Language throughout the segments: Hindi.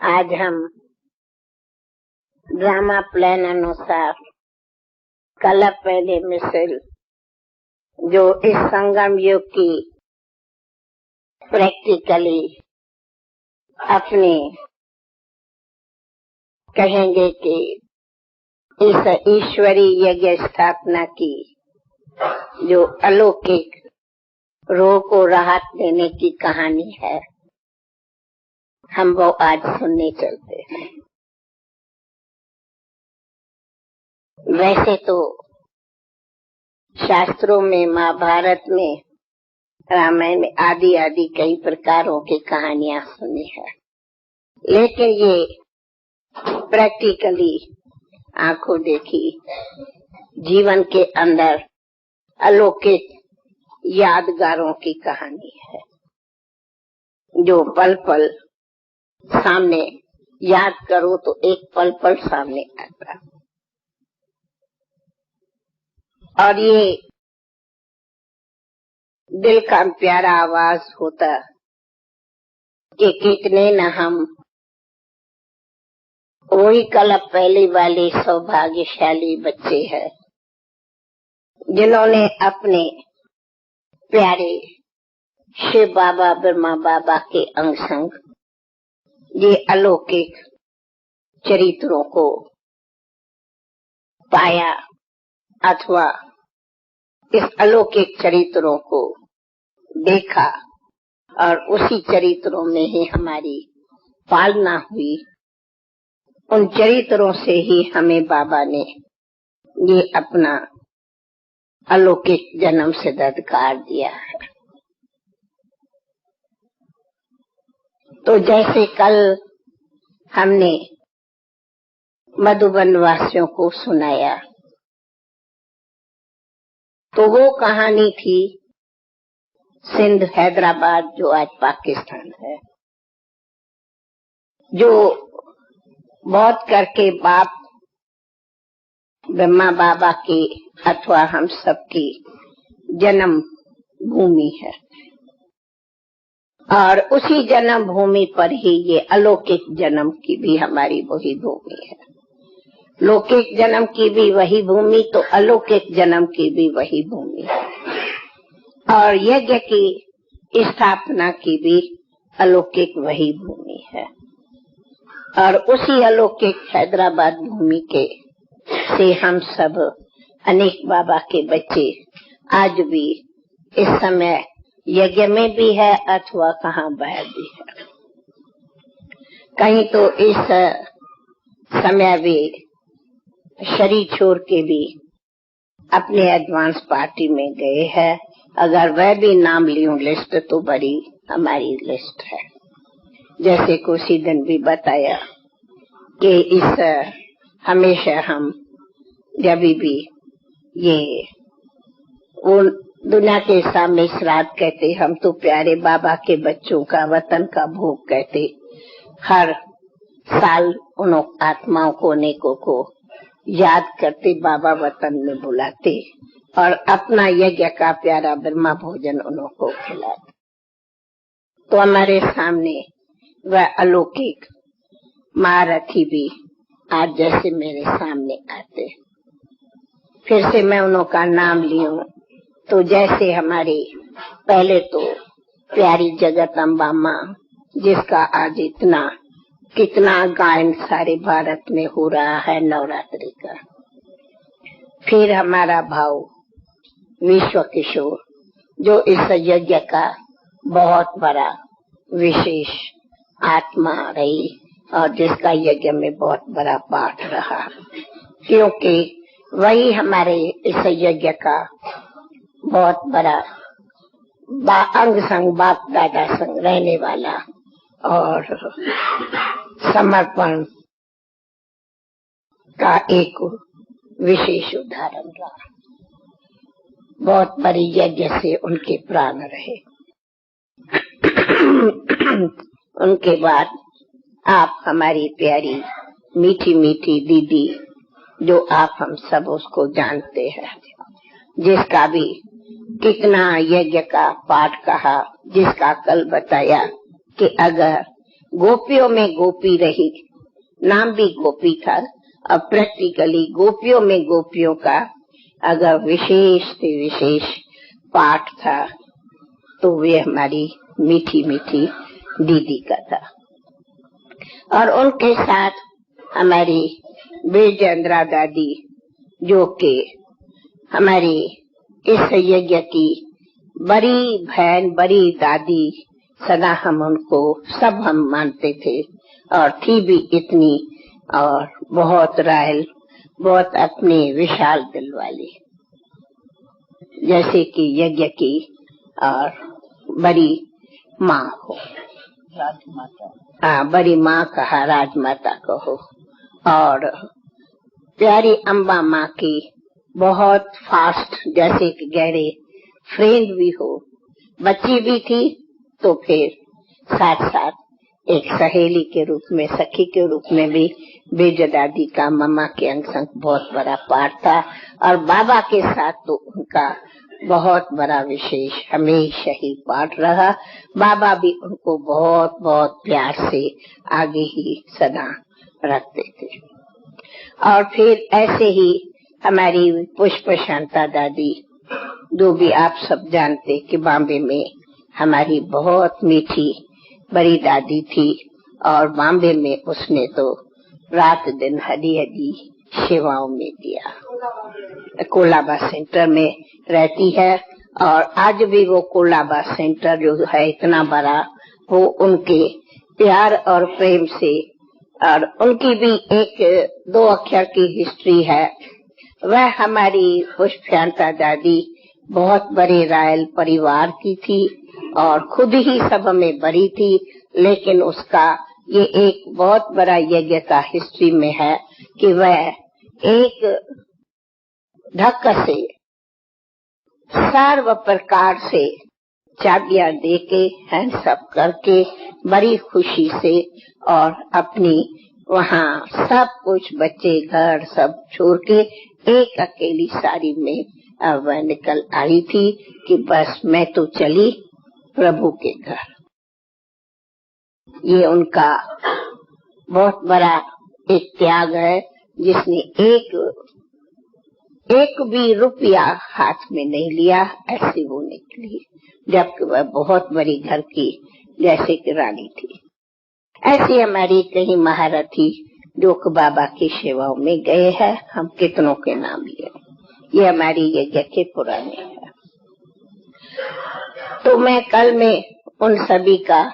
आज हम ड्रामा प्लान अनुसार कला पहले मिसल जो इस संगम युग की प्रैक्टिकली अपने कहेंगे कि इस ईश्वरी यज्ञ स्थापना की जो अलौकिक रोह को राहत देने की कहानी है, हम वो आज सुनने चलते हैं। वैसे तो शास्त्रों में, महाभारत में, रामायण में आदि आदि कई प्रकारों की कहानियां सुनी है, लेकिन ये प्रैक्टिकली आंखों देखी जीवन के अंदर अलौकिक यादगारों की कहानी है, जो पल पल सामने याद करो तो एक पल पल सामने आता। और ये दिल का प्यारा आवाज होता कि कितने न हम वही कल पहले वाले सौभाग्यशाली बच्चे हैं जिन्होंने अपने प्यारे शिव बाबा, ब्रह्मा बाबा के अंग संग ये अलौकिक चरित्रों को पाया अथवा इस अलौकिक चरित्रों को देखा और उसी चरित्रों में ही हमारी पालना हुई। उन चरित्रों से ही हमें बाबा ने ये अपना अलौकिक जन्म सिद्धाधिकार दिया है। तो जैसे कल हमने मधुबन वासियों को सुनाया, तो वो कहानी थी सिंध हैदराबाद जो आज पाकिस्तान है, जो बहुत करके बाप ब्रह्मा बाबा की अथवा हम सबकी जन्म भूमि है। और उसी जन्म भूमि पर ही ये अलौकिक जन्म की भी हमारी वही भूमि है। लौकिक जन्म की भी वही भूमि, तो अलौकिक जन्म की भी वही भूमि है। और यज्ञ की स्थापना की भी अलौकिक वही भूमि है। और उसी अलौकिक हैदराबाद भूमि के से हम सब अनेक बाबा के बच्चे आज भी इस समय यज्ञ में भी है अथवा कहाँ बाहर भी है। कहीं तो इस समय भी शरीर छोड़ के भी अपने एडवांस पार्टी में गए हैं। अगर वह भी नाम लियूं लिस्ट तो बड़ी हमारी लिस्ट है। जैसे को सीधन भी बताया कि इस हमेशा हम जब भी ये वो दुनिया के सामने श्राद्ध कहते, हम तो प्यारे बाबा के बच्चों का वतन का भोग कहते, हर साल उन आत्माओं को अनेकों को याद करते, बाबा वतन में बुलाते और अपना यज्ञ का प्यारा ब्रह्मा भोजन उन्हों को खिलाते। तो हमारे सामने वह अलौकिक महारथी भी आज जैसे मेरे सामने आते। फिर से मैं उन्हों का नाम लियूं तो जैसे हमारे पहले तो प्यारी जगत अम्बा माँ, जिसका आज इतना कितना गायन सारे भारत में हो रहा है नवरात्रि का। फिर हमारा भाव विश्व किशोर, जो इस यज्ञ का बहुत बड़ा विशेष आत्मा रही और जिसका यज्ञ में बहुत बड़ा पाठ रहा, क्योंकि वही हमारे इस यज्ञ का बहुत बड़ा अंग संग, बाप दादा संग रहने वाला और समर्पण का एक विशेष उदाहरण रहा। बहुत बड़ी यज्ञ से उनके प्राण रहे। उनके बाद आप हमारी प्यारी मीठी मीठी दीदी, जो आप हम सब उसको जानते हैं, जिसका भी कितना यज्ञ का पाठ कहा, जिसका कल बताया कि अगर गोपियों में गोपी रही, नाम भी गोपी था। अब प्रैक्टिकली गोपियों में गोपियों का अगर विशेष से विशेष पाठ था तो वे हमारी मीठी मीठी दीदी का था। और उनके साथ हमारी बीजेंद्रा दादी, जो कि हमारी इस यज्ञ की बड़ी बहन, बड़ी दादी, सदा हम उनको सब हम मानते थे और थी भी इतनी, और बहुत रायल, बहुत अपने विशाल दिल वाली, जैसे कि यज्ञ की और बड़ी माँ हो, राजमाता। बड़ी माँ कहा, राजमाता कहो। और प्यारी अम्बा माँ की बहुत फास्ट, जैसे कि गहरे फ्रेंड भी हो, बच्ची भी थी तो फिर साथ साथ एक सहेली के रूप में, सखी के रूप में भी बेज दादी का मम्मा के अंग संग बहुत बड़ा पार्ट था। और बाबा के साथ तो उनका बहुत बड़ा विशेष हमेशा ही पार्ट रहा। बाबा भी उनको बहुत बहुत प्यार से आगे ही सदा रखते थे। और फिर ऐसे ही हमारी पुष्प शांता दादी, जो भी आप सब जानते कि बॉम्बे में हमारी बहुत मीठी बड़ी दादी थी, और बॉम्बे में उसने तो रात दिन हदी हदी सेवाओं में दिया। कोलाबा सेंटर में रहती है और आज भी वो कोलाबा सेंटर जो है इतना बड़ा, वो उनके प्यार और प्रेम से, और उनकी भी एक 2 अक्षर की हिस्ट्री है। वह हमारी पुष्पशांता दादी बहुत बड़े रॉयल परिवार की थी और खुद ही सब में बड़ी थी, लेकिन उसका ये एक बहुत बड़ा यज्ञ का हिस्ट्री में है कि वह एक ढक से सर्व प्रकार से चाबियां देके हैंडसअप करके बड़ी खुशी से, और अपनी वहाँ सब कुछ बच्चे घर सब छोड़ के एक अकेली साड़ी में वह निकल आई थी कि बस मैं तो चली प्रभु के घर। ये उनका बहुत बड़ा एक त्याग है, जिसने एक भी रुपया हाथ में नहीं लिया, ऐसे वो निकली, जबकि वह बहुत बड़ी घर की जैसे कि रानी थी। ऐसी हमारी कई महारथी जो बाबा की सेवाओं में गए हैं, हम कितनों के नाम लिए, ये हमारी यज्ञ के पुराने हैं। तो मैं कल में उन सभी का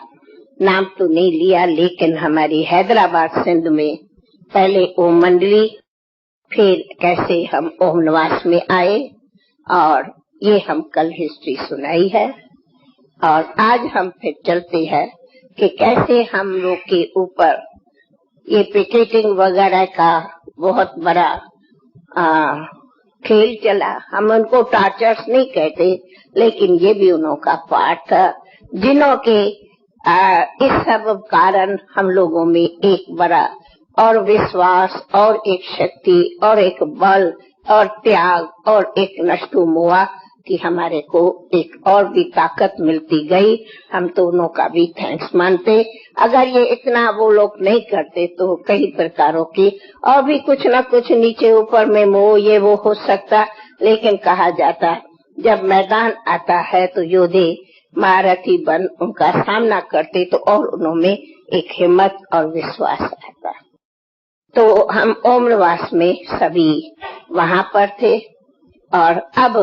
नाम तो नहीं लिया, लेकिन हमारी हैदराबाद सिंध में पहले ओम मंडली, फिर कैसे हम ओम निवास में आए, और ये हम कल हिस्ट्री सुनाई है। और आज हम फिर चलते हैं कि कैसे हम लोग के ऊपर ये पिकेटिंग वगैरह का बहुत बड़ा खेल चला। हम उनको टार्चर्स नहीं कहते, लेकिन ये भी उन्हों का पार्ट था, जिन्हों के इस सब कारण हम लोगों में एक बड़ा और विश्वास और एक शक्ति और एक बल और त्याग और एक नष्टो मुआ कि हमारे को एक और भी ताकत मिलती गई। हम तो उन्हों का भी थैंक्स मानते। अगर ये इतना वो लोग नहीं करते तो कई प्रकारों की और भी कुछ न कुछ नीचे ऊपर में मोह ये वो हो सकता, लेकिन कहा जाता जब मैदान आता है तो योद्धे महारथी बन उनका सामना करते, तो और उन्होंने एक हिम्मत और विश्वास आता। तो हम ओम निवास में सभी वहाँ पर थे, और अब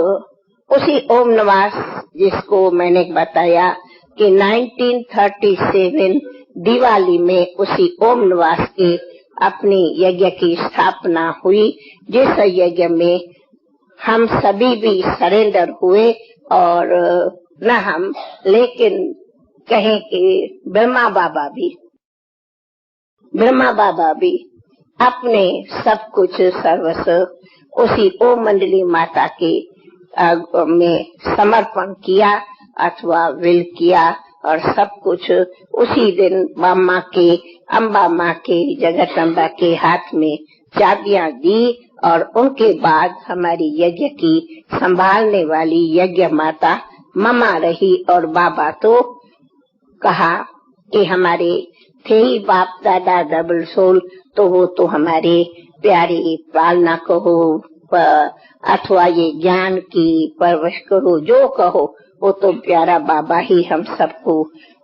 उसी ओम निवास जिसको मैंने बताया कि 1937 दिवाली में उसी ओम निवास के अपनी यज्ञ की स्थापना हुई, जिस यज्ञ में हम सभी भी सरेंडर हुए, और न हम लेकिन कहें कि ब्रह्मा बाबा भी अपने सब कुछ सर्वस्व उसी ओम मंडली माता के में समर्पण किया अथवा विल किया, और सब कुछ उसी दिन अम्बा माँ के जगदम्बा के हाथ में चाबियां दी। और उनके बाद हमारी यज्ञ की संभालने वाली यज्ञ माता मम्मा रही, और बाबा तो कहा कि हमारे थे ही बाप दादा डबल सोल, तो वो तो हमारे प्यारे पालना कहो अथवा ये ज्ञान की परवरिश करो, जो कहो, वो तो प्यारा बाबा ही हम सबको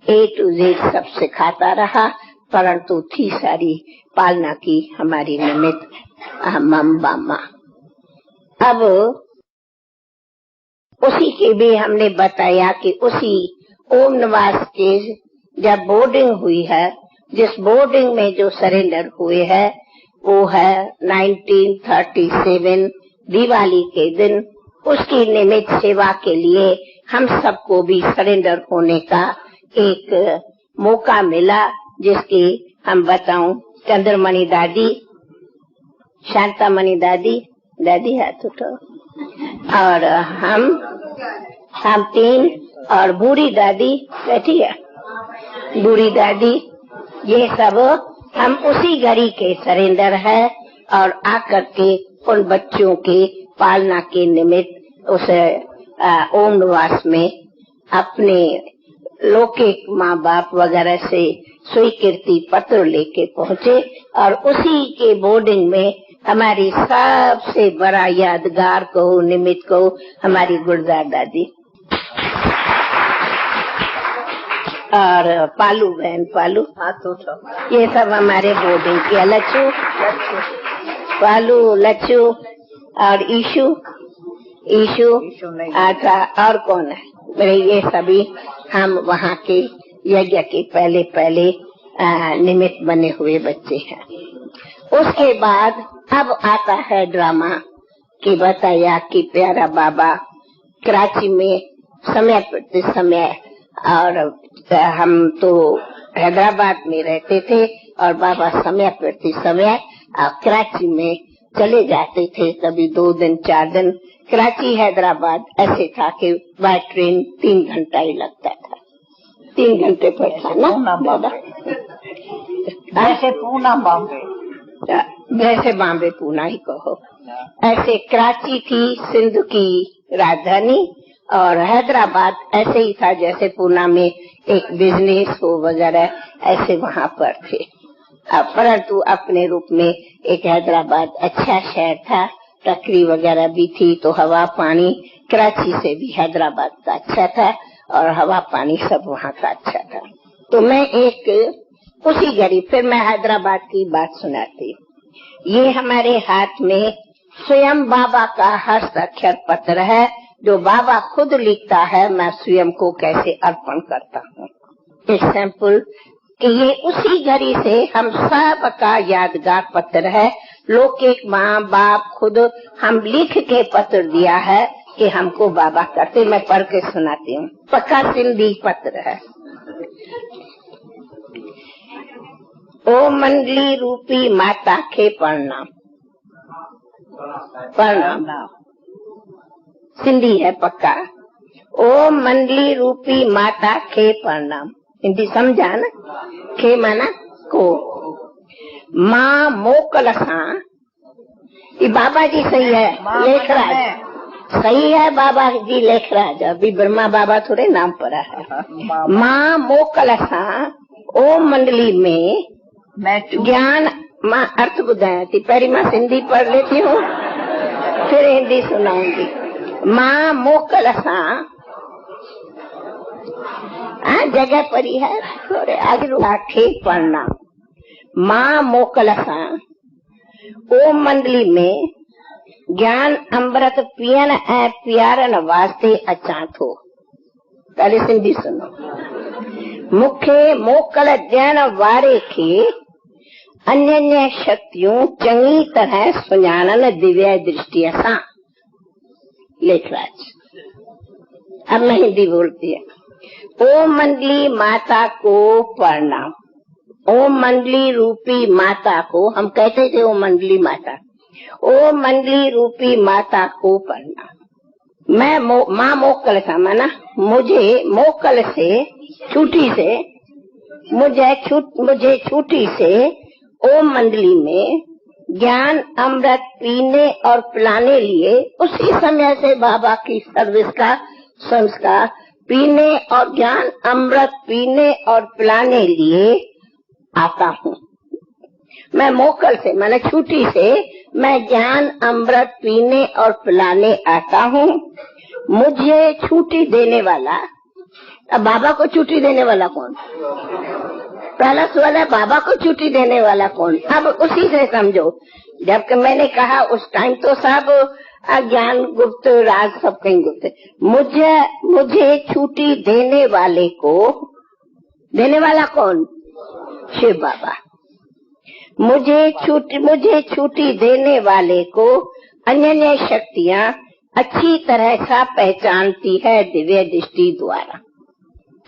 A to Z सब सिखाता रहा। परंतु थी सारी पालना की हमारी निमित्त मम्बा माँ। अब उसी के भी हमने बताया कि उसी ओम निवास के जब बोर्डिंग हुई है, जिस बोर्डिंग में जो सरेंडर हुए है वो है 1937 दिवाली के दिन। उसकी निमित्त सेवा के लिए हम सबको भी सरेंडर होने का एक मौका मिला, जिसकी हम बताऊं चंद्रमणि दादी, शांतामणि दादी, दादी हाथ उठाओ, और हम तीन, और बूढ़ी दादी बैठी है, बूढ़ी दादी, ये सब हम उसी घड़ी के सरेंडर है। और आकर के उन बच्चों के पालना के निमित्त उस ओम निवास में अपने लौकिक माँ बाप वगैरह से स्वीकृति पत्र लेके पहुँचे। और उसी के बोर्डिंग में हमारी सबसे बड़ा यादगार कहो, निमित्त कहो, हमारी गुलजार दादी और पालू बहन, पालू हाथ उठाओ, ये सब हमारे बोर्डिंग के। लच्छू, पालू, लच्छू और ईशु, अच्छा और कौन है मेरे, ये सभी हम वहाँ के यज्ञ के पहले निमित्त बने हुए बच्चे हैं। उसके बाद अब आता है ड्रामा कि बताया कि प्यारा बाबा कराची में समय प्रति समय, और हम तो हैदराबाद में रहते थे और बाबा समय प्रति समय कराची में चले जाते थे, कभी 2 दिन 4 दिन। कराची हैदराबाद ऐसे था कि बाय ट्रेन 3 घंटा ही लगता था, 3 घंटे पर था ना दादा। ऐसे पूना बॉम्बे, जैसे बॉम्बे पूना ही कहो, ऐसे कराची थी सिंध की राजधानी और हैदराबाद ऐसे ही था जैसे पूना में एक बिजनेस हो वगैरह, ऐसे वहाँ पर थे। परंतु अपने रूप में एक हैदराबाद अच्छा शहर था, टकरी वगैरह भी थी, तो हवा पानी कराची से भी हैदराबाद का अच्छा था और हवा पानी सब वहाँ का अच्छा था। तो मैं एक उसी घड़ी फिर मैं हैदराबाद की बात सुनाती। ये हमारे हाथ में स्वयं बाबा का हस्ताक्षर पत्र है, जो बाबा खुद लिखता है, मैं स्वयं को कैसे अर्पण करता हूँ। एक सैंपल कि ये उसी घड़ी से हम सब का यादगार पत्र है। लौकिक माँ बाप खुद हम लिख के पत्र दिया है कि हमको बाबा करते। मैं पढ़ के सुनाती हूँ, पक्का सिंधी पत्र है। ओ मंडली रूपी माता के प्रणाम, प्रणाम सिंधी है पक्का। ओ मंडली रूपी माता के प्रणाम, हिंदी समझा ना, के माना को। माँ मोकल सां, ये बाबा जी सही है, लेखराज सही है, बाबा जी लेखराज, अभी ब्रह्मा बाबा थोड़े नाम पड़ा है। माँ मोकल सां ओम मंडली में ज्ञान, माँ अर्थ बुधाया थी, पहली माँ सिंधी पढ़ लेती हूँ फिर हिंदी सुनाऊंगी। माँ मोकल सां जगह परी है थोड़े आगे खे पढ़ना। माँ मोकल सां ओम मंडली में ज्ञान अमृत पियण ऐं पियारन वास्ते अचां थो। पहले सिंधी सुनो। मूंखे मोकल ॾियण वारे खे अन्य शक्तियों चङी तरह सुञाणन दिव्य दृष्टिअ सां। लेखराज। अब मैं हिंदी बोलती है। ओम मंडली माता को प्रणाम। ओम मंडली रूपी माता को हम कहते थे ओम मंडली माता, ओम मंडली रूपी माता को प्रणाम। मैं माँ मोकल सा माना मुझे मोकल से छुट्टी से मुझे छुट्टी से ओम मंडली में ज्ञान अमृत पीने और पिलाने लिए उसी समय से बाबा की सर्विस का संस्कार पीने और ज्ञान अमृत पीने और पिलाने लिए आता हूँ। मैं मोकल से मैंने छुट्टी से मैं ज्ञान अमृत पीने और पिलाने आता हूँ। मुझे छुट्टी देने वाला, अब बाबा को छुट्टी देने वाला कौन? पहला सवाल है बाबा को छुट्टी देने वाला कौन? अब उसी से समझो। जबकि मैंने कहा उस टाइम तो सब ज्ञान गुप्त राज सब कहीं गुप्त। मुझे छुट्टी देने वाले को, देने वाला कौन? शिव बाबा। मुझे छुट्टी देने वाले को अन्य शक्तियाँ अच्छी तरह से पहचानती है दिव्य दृष्टि द्वारा।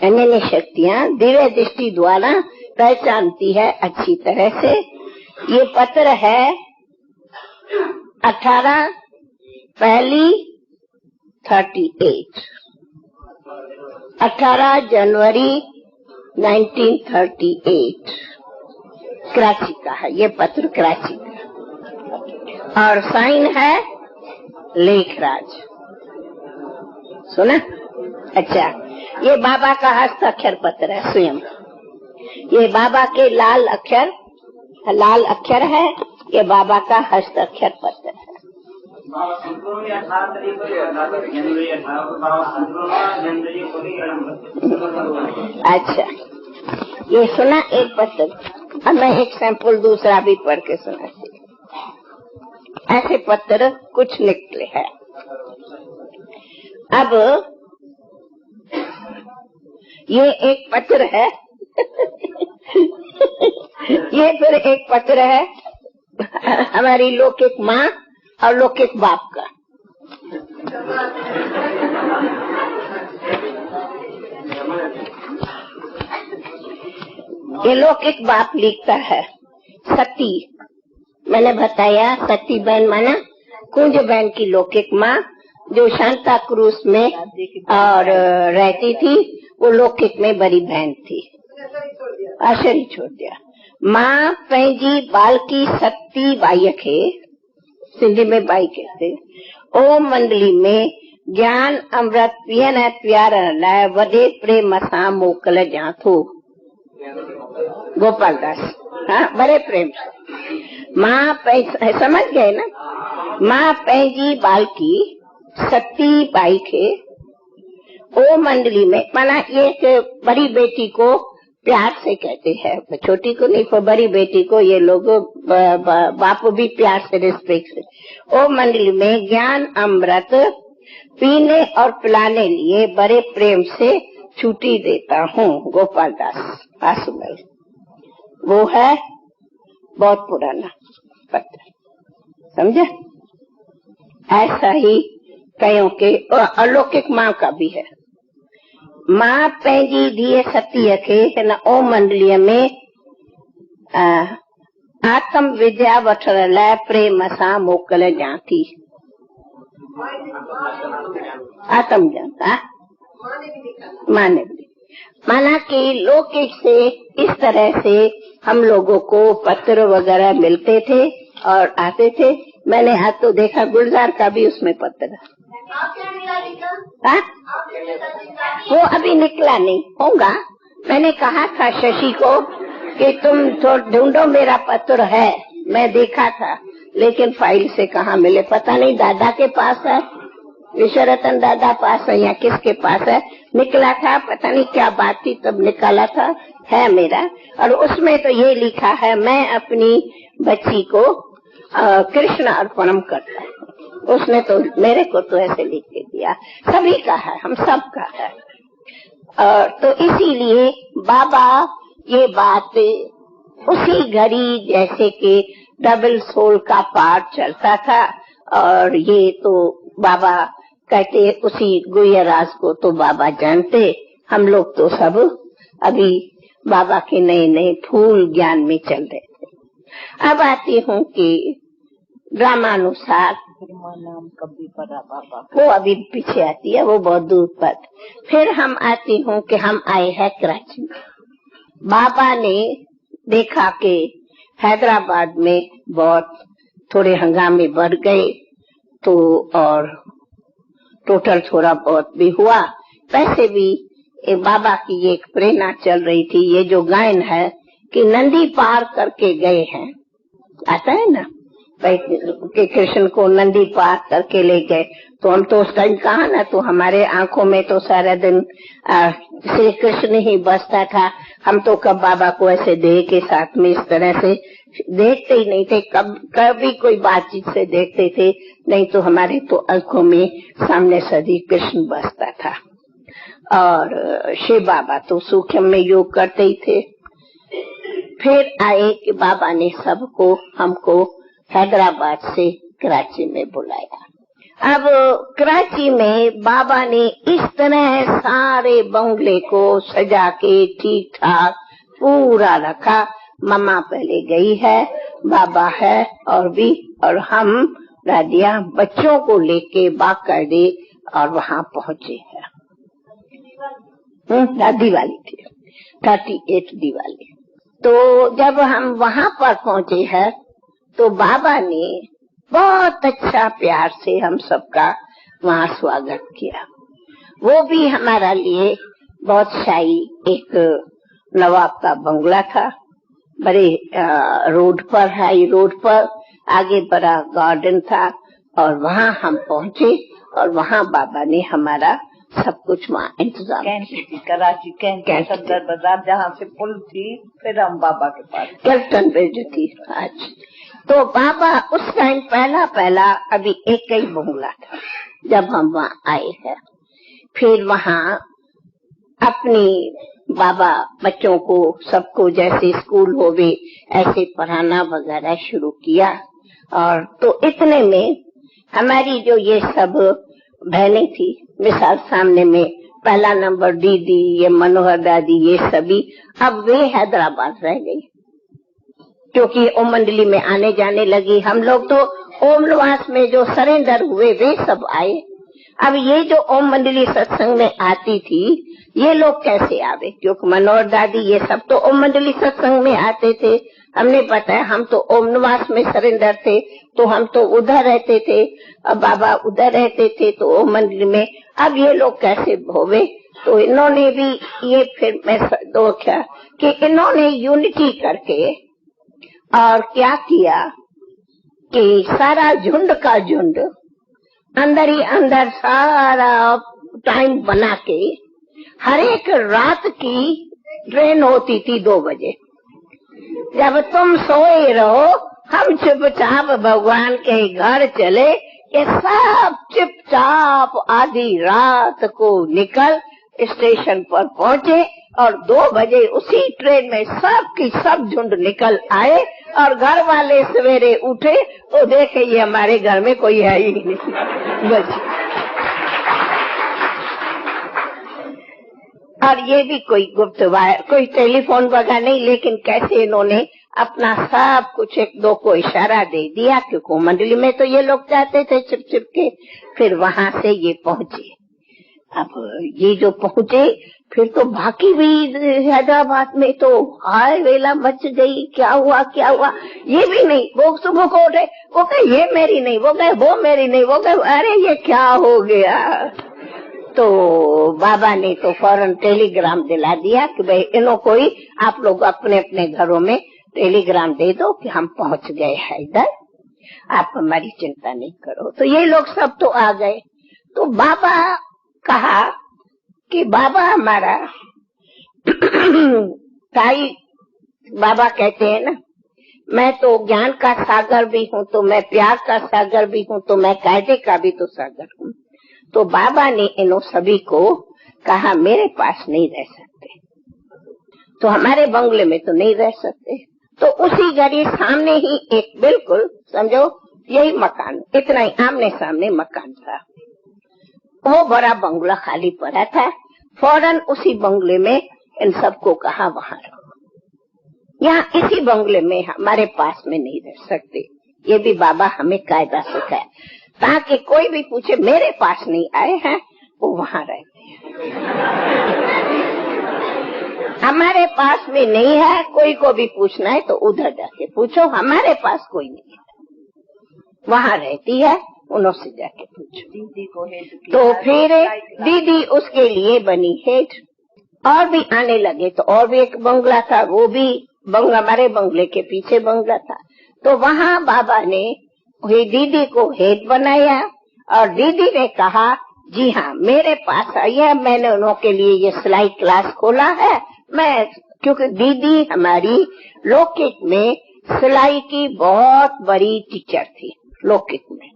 अन्य शक्तियाँ दिव्य दृष्टि द्वारा पहचानती है अच्छी तरह से। ये पत्र है 18 पहली 38, 18 जनवरी 1938 कराची का है। ये पत्र कराची का और साइन है लेखराज। सुना? अच्छा, ये बाबा का हस्ताक्षर पत्र है स्वयं। ये बाबा के लाल अक्षर है। ये बाबा का हस्ताक्षर पत्र है। अच्छा, ये सुना एक पत्र। अब मैं एक सैंपल दूसरा भी पढ़ के सुनाती। ऐसे पत्र कुछ निकले हैं। अब ये एक पत्र है ये फिर एक पत्र है हमारी लौकिक माँ और लौकिक बाप का। ये लौकिक बाप लिखता है। सती, मैंने बताया सती बहन माना कुंज बहन की लौकिक माँ जो शांता क्रूज में और रहती थी, वो लौकिक में बड़ी बहन थी। आशरी छोड़ दिया। माँ पंहिंजी बालकी सती बाई खे, सिंधी में बाई कहते, ओ मंडली में ज्ञान अमृत पीअण ऐं पीआरण लाइ वॾे प्रेम सां मोकल ॾियां थो। गोपाल दास, हाँ, बड़े प्रेम से। माँ समझ गए ना? माँ पंहिंजी बालकी सती बाई खे ओ मंडली में, माना ये बड़ी बेटी को प्यार से कहते हैं, छोटी को नहीं, बड़ी बेटी को ये लोग बाप भी प्यार से रिस्पेक्ट से। ओ मंडली में ज्ञान अमृत पीने और पिलाने लिए बड़े प्रेम से छुट्टी देता हूँ। गोपाल दास आसुमल, वो है बहुत पुराना पत्र, समझे? ऐसा ही कईयों के अलौकिक माँ का भी है। माँ पंहिंजी धीअ सतीअ खे हिन ओ मंडलीअ में आत्म विद्या वठण लाइ प्रेम सां मोकल ॾियां थी। आत्म ज्ञान, माने भी माना कि लौकिक से इस तरह से हम लोगों को पत्र वगैरह मिलते थे और आते थे। मैंने आज तो देखा गुलजार का भी उसमें पत्र है। वो अभी निकला नहीं होगा। मैंने कहा था शशि को कि तुम तो ढूंढो, मेरा पत्र है, मैं देखा था लेकिन फाइल से कहाँ मिले, पता नहीं दादा के पास है, विश्वरतन दादा पास है या किसके पास है। निकला था, पता नहीं क्या बात थी तब निकाला था, है मेरा। और उसमें तो ये लिखा है, मैं अपनी बच्ची को कृष्ण अर्पणम करता है। उसने तो मेरे को तो ऐसे लिख के दिया। सभी का है, हम सब का है। तो इसीलिए बाबा ये बात उसी घड़ी जैसे कि डबल सोल का पाठ चलता था, और ये तो बाबा कहते उसी गुह्य राज को तो बाबा जानते। हम लोग तो सब अभी बाबा के नए नए फूल ज्ञान में चल रहे थे। अब आती हूँ कि ड्रामानुसार नाम कभी पड़ा बाबा, वो अभी पीछे आती है, वो बहुत दूर पर। फिर हम आती हूँ कि हम आए हैं कराची। बाबा ने देखा कि हैदराबाद में बहुत थोड़े हंगामे बढ़ गए, तो और टोटल थोड़ा बहुत भी हुआ, वैसे भी बाबा की एक प्रेरणा चल रही थी। ये जो गायन है कि नंदी पार करके गए हैं, आता है ना कि कृष्ण को नंदी पार करके ले गए। तो हम तो उस टाइम कहा ना, तो हमारे आंखों में तो सारा दिन श्री कृष्ण ही बसता था। हम तो कब बाबा को ऐसे देह के साथ में इस तरह से देखते ही नहीं थे, कभी कोई बातचीत से देखते थे, नहीं तो हमारे तो आंखों में सामने सदी कृष्ण बसता था। और शिव बाबा तो सूक्ष्म में योग करते ही थे। फिर आए कि बाबा ने सबको हमको हैदराबाद से कराची में बुलाया। अब कराची में बाबा ने इस तरह सारे बंगले को सजा के ठीक ठाक पूरा रखा। मम्मा पहले गई है, बाबा है और हम दादिया बच्चों को लेके बाकायदे और वहाँ पहुँचे हैं। दादी वाली थी 38 दिवाली। तो जब हम वहाँ पर पहुँचे हैं तो बाबा ने बहुत अच्छा प्यार से हम सबका वहाँ स्वागत किया। वो भी हमारा लिए बहुत शाही एक नवाब का बंगला था, बड़े रोड पर, हाई रोड पर आगे बड़ा गार्डन था। और वहाँ हम पहुँचे और वहाँ बाबा ने हमारा सब कुछ वहाँ इंतजाम किया। कराची कैंट सदर बाजार जहाँ से पुल थी, फिर हम बाबा के पास कैल्टन ब्रिज थी आज। तो बाबा उस टाइम पहला अभी एक ही बंगला था जब हम वहाँ आए हैं। फिर वहाँ अपनी बाबा बच्चों को सबको जैसे स्कूल हो गए ऐसे पढ़ाना वगैरह शुरू किया। और तो इतने में हमारी जो ये सब बहनें थी, मिसाल सामने में पहला नंबर दीदी, ये मनोहर दादी, ये सभी अब वे हैदराबाद रह गई क्योंकि ओम मंडली में आने जाने लगी। हम लोग तो ओम निवास में जो सरेंडर हुए वे सब आए। अब ये जो ओम मंडली सत्संग में आती थी ये लोग कैसे आवे, क्योंकि मनोहर दादी ये सब तो ओम मंडली सत्संग में आते थे। हमने बताया हम तो ओम निवास में सरेंडर थे, तो हम तो उधर रहते थे, अब बाबा उधर रहते थे तो ओम मंडली में। अब ये लोग कैसे होवे, तो इन्होंने भी ये फिर मैं देखा कि इन्होंने यूनिटी करके और क्या किया कि सारा झुंड का झुंड अंदर ही अंदर सारा टाइम बना के हर एक रात की ट्रेन होती थी 2 बजे। जब तुम सोए रहो हम चुपचाप भगवान के घर चले, ये सब चुपचाप आधी रात को निकल स्टेशन पर पहुँचे और 2 बजे उसी ट्रेन में सब की सब झुंड निकल आए। और घर वाले सवेरे उठे तो देखे ये हमारे घर में कोई है ही नहीं बस। और ये भी कोई गुप्त वायर, कोई टेलीफोन वगैरह नहीं, लेकिन कैसे इन्होंने अपना सब कुछ एक दो को इशारा दे दिया क्योंकि मंडली में तो ये लोग जाते थे छिप छिप के। फिर वहां से ये पहुंचे। अब ये जो पहुंचे फिर तो बाकी भी हैदराबाद में तो हाय वेला मच गई, क्या हुआ ये भी नहीं। वो सुबह को उठे, वो कहे ये मेरी नहीं, वो कहे वो मेरी नहीं, वो कहे अरे ये क्या हो गया। तो बाबा ने तो फौरन टेलीग्राम दिला दिया कि भाई इन्हों कोई आप लोग अपने अपने घरों में टेलीग्राम दे दो कि हम पहुंच गए हैं इधर, आप हमारी चिंता नहीं करो। तो ये लोग सब तो आ गए। तो बाबा कहा कि बाबा हमारा ताई, बाबा कहते हैं ना मैं तो ज्ञान का सागर भी हूँ, तो मैं प्यार का सागर भी हूँ, तो मैं कायदे का भी तो सागर हूँ। तो बाबा ने इन सभी को कहा मेरे पास नहीं रह सकते, तो हमारे बंगले में तो नहीं रह सकते। तो उसी घड़ी सामने ही एक बिल्कुल समझो यही मकान, इतना ही आमने सामने मकान था, वो बड़ा बंगला खाली पड़ा था। फौरन उसी बंगले में इन सबको कहा वहां रहो, यहाँ इसी बंगले में हमारे पास में नहीं रह सकते। ये भी बाबा हमें कायदा सिखाया ताकि कोई भी पूछे मेरे पास नहीं आए हैं वो वहां रहते हैं। हमारे पास में नहीं है, कोई को भी पूछना है तो उधर जाके पूछो, हमारे पास कोई नहीं है। वहां रहती है उनसे जाके पूछो। दीदी को हेड किया तो फिर दीदी उसके लिए बनी हेड। और भी आने लगे तो और भी एक बंगला था, वो भी बंगला, हमारे बंगले के पीछे बंगला था, तो वहाँ बाबा ने दीदी को हेड बनाया। और दीदी ने कहा जी हाँ मेरे पास आइए, मैंने उनके लिए ये सिलाई क्लास खोला है। मैं, क्योंकि दीदी हमारी लौकिक में सिलाई की बहुत बड़ी टीचर थी, लौकिक में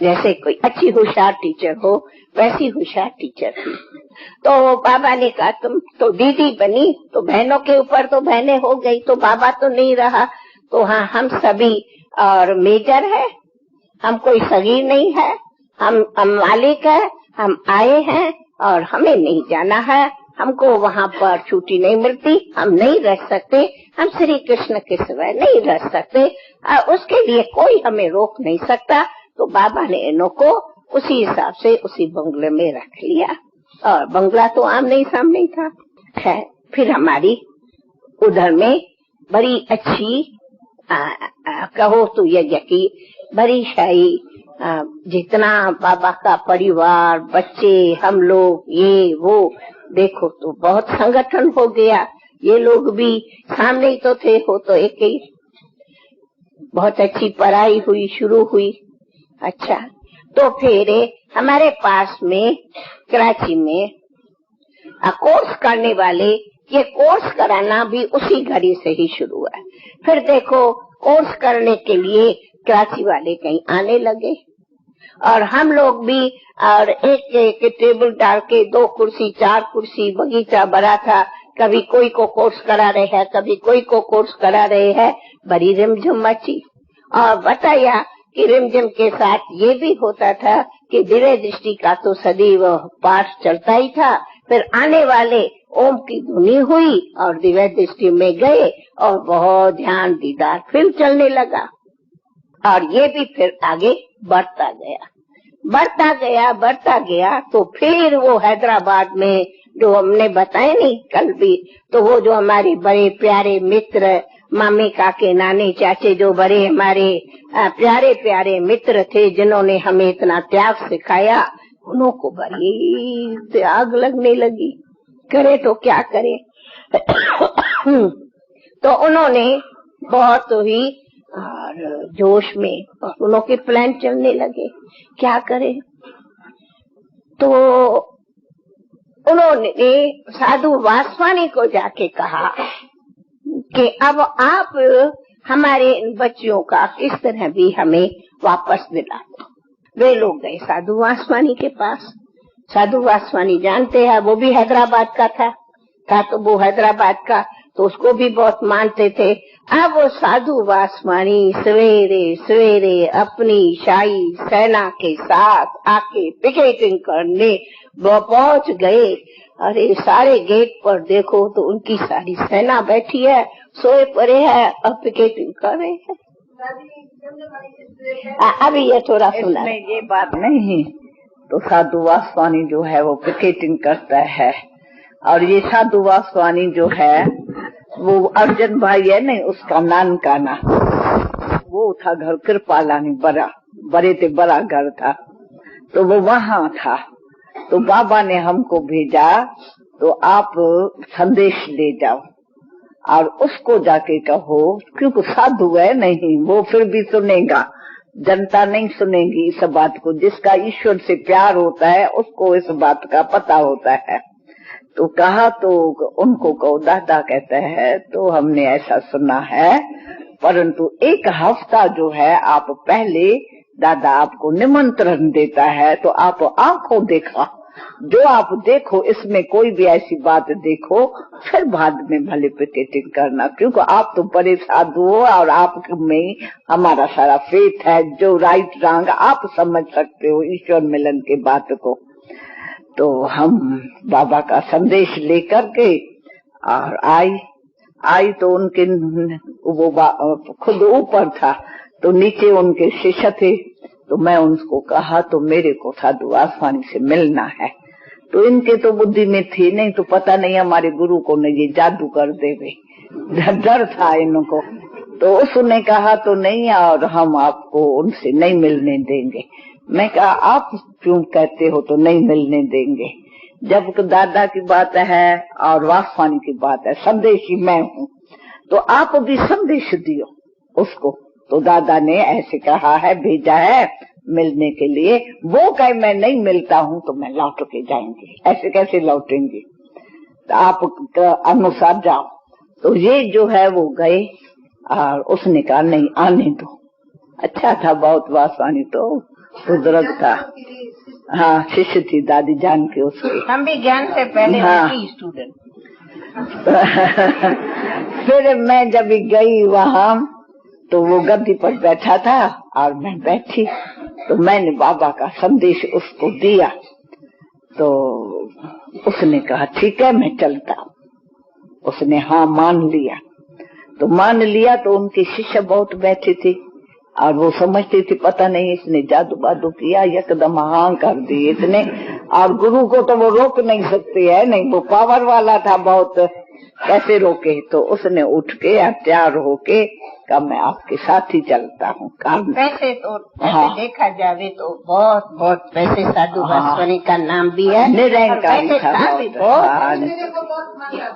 जैसे कोई अच्छी होशियार टीचर हो वैसी होशियार टीचर थी। तो बाबा ने कहा तुम तो दीदी बनी तो बहनों के ऊपर तो बहनें हो गई, तो बाबा तो नहीं रहा। तो हाँ हम सभी और मेजर है, हम कोई सगीर नहीं है, हम मालिक है, हम आए हैं और हमें नहीं जाना है, हमको वहाँ पर छुट्टी नहीं मिलती, हम नहीं रह सकते, हम श्री कृष्ण के सिवाय नहीं रह सकते, उसके लिए कोई हमें रोक नहीं सकता। तो बाबा ने इन्हों को उसी हिसाब से उसी बंगले में रख लिया। और बंगला तो आमने सामने था। खैर फिर हमारी उधर में बड़ी अच्छी कहो तो यज्ञ की बड़ी शाही, जितना बाबा का परिवार, बच्चे, हम लोग, ये वो, देखो तो बहुत संगठन हो गया। ये लोग भी सामने ही तो थे, हो तो एक ही। बहुत अच्छी पढ़ाई हुई, शुरू हुई। अच्छा, तो फिर हमारे पास में कराची में कोर्स करने वाले, ये कोर्स कराना भी उसी घड़ी से ही शुरू हुआ। फिर देखो कोर्स करने के लिए कराची वाले कहीं आने लगे और हम लोग भी, और एक टेबल डाल के 2 कुर्सी 4 कुर्सी, बगीचा बड़ा था, कभी कोई को कोर्स करा रहे हैं, कभी कोई को कोर्स करा रहे हैं। बड़ी रिमझिम मची। और बताया कि रिमझिम के साथ ये भी होता था कि दिव्य दृष्टि का तो सदैव पाठ चलता ही था। फिर आने वाले ओम की धुनी हुई और दिव्य दृष्टि में गए और बहुत ध्यान दीदार फिर चलने लगा। और ये भी फिर आगे बढ़ता गया। तो फिर वो हैदराबाद में जो हमने बताए नहीं कल भी, तो वो जो हमारे बड़े प्यारे मित्र, मामी काके नानी चाचे, जो बड़े हमारे प्यारे प्यारे मित्र थे, जिन्होंने हमें इतना त्याग सिखाया, उनको बड़ी त्याग लगने लगी। करे तो क्या करे। तो उन्होंने बहुत ही और जोश में उनके प्लान चलने लगे, क्या करे। तो उन्होंने साधु वासवानी को जाके कहा कि अब आप हमारे इन बच्चियों का किस तरह भी हमें वापस दिला दो। वे लोग गए साधु वासवानी के पास। साधु वासवानी जानते हैं, वो भी हैदराबाद का था तो वो हैदराबाद का, तो उसको भी बहुत मानते थे। अब वो साधु वासवानी सवेरे सवेरे अपनी शाही सेना के साथ आके पिकेटिंग करने पहुंच गए। अरे सारे गेट पर देखो तो उनकी सारी सेना बैठी है, सोए पड़े है और पिकेटिंग कर रहे हैं। अभी ये थोड़ा सुना, ये बात नहीं तो साधु वासवानी जो है वो पिकेटिंग करता है, और ये साधु वासवानी जो है वो अर्जुन भाई है नहीं, उसका नान का ना, वो था घर कृपालानी, बड़े थे, बड़ा घर था, तो वो वहाँ था। तो बाबा ने हमको भेजा तो आप संदेश ले जाओ और उसको जाके कहो, क्योंकि साधु है नहीं, वो फिर भी सुनेगा, जनता नहीं सुनेगी इस बात को। जिसका ईश्वर से प्यार होता है उसको इस बात का पता होता है। तो कहा तो उनको कहो दादा कहते हैं, तो हमने ऐसा सुना है, परंतु 1 हफ्ता जो है आप पहले दादा आपको निमंत्रण देता है, तो आप आंखों देखा जो आप देखो, इसमें कोई भी ऐसी बात देखो, फिर बाद में भले पिकेटिंग करना, क्योंकि आप तो बड़े साधु हो और आप में हमारा सारा फेथ है, जो राइट रॉन्ग आप समझ सकते हो ईश्वर मिलन के बात को। तो हम बाबा का संदेश लेकर के और आई तो उनके वो खुद ऊपर था, तो नीचे उनके शिष्य थे। तो मैं उनको कहा तो मेरे को साधु वासवानी से मिलना है। तो इनके तो बुद्धि में थी नहीं, तो पता नहीं हमारे गुरु को न ये जादू कर देवे, डर था इनको। तो उसने कहा तो नहीं, और हम आपको उनसे नहीं मिलने देंगे। मैं कहा आप क्यों कहते हो तो नहीं मिलने देंगे? जब दादा की बात है और वासवानी की बात है, संदेशी मैं हूँ, तो आप भी संदेश दियो उसको। तो दादा ने ऐसे कहा है, भेजा है मिलने के लिए। वो कहे मैं नहीं मिलता हूँ तो मैं लौट के जाएंगे। ऐसे कैसे लौटेंगे? तो आप अनुसार जाओ। तो ये जो है वो गए और उसने कहा नहीं आने दो। अच्छा था बहुत, वासवानी तो बुजुर्ग था। हाँ, शिष्य थी दादी जान के उसके। हम भी ज्ञान से पहले उनकी स्टूडेंट। फिर मैं जब गई वहाँ तो वो गद्दी पर बैठा था और मैं बैठी, तो मैंने बाबा का संदेश उसको दिया। तो उसने कहा ठीक है मैं चलता हूँ। उसने हाँ मान लिया। तो मान लिया तो उनके शिष्य बहुत बैठे थे और वो समझते थे पता नहीं इसने जादू बादू किया, एकदम हाँ कर दी इसने। और गुरु को तो वो रोक नहीं सकते है, नहीं वो पावर वाला था बहुत, कैसे रोके? तो उसने उठ के तैयार होके कहा मैं आपके साथ ही चलता हूँ कार में। वैसे तो देखा जावे तो बहुत बहुत वैसे साधु वासवानी का नाम भी है, निरंकारी था,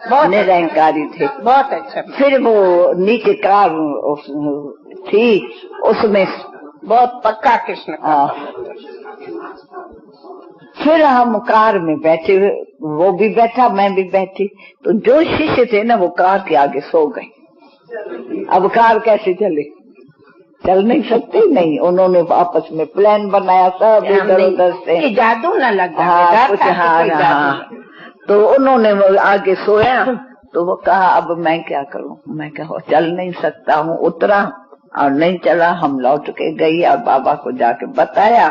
बहुत निरंकारी थे, बहुत अच्छा। फिर वो नीचे कार थी, उसमें बहुत पक्का कृष्ण का। फिर हम कार में बैठे, वो भी बैठा मैं भी बैठी। तो जो शिष्य थे ना वो कार के आगे सो गए। अब कार कैसे चले? चल नहीं सकते। नहीं, उन्होंने आपस में प्लान बनाया सब इधर उधर से, जादू न लगा। हाँ कुछ। हाँ, तो उन्होंने आगे सोया। तो वो कहा अब मैं क्या करूं? मैं कहा चल नहीं सकता हूँ। उतरा और नहीं चला। हम लौट के गई और बाबा को जाके बताया।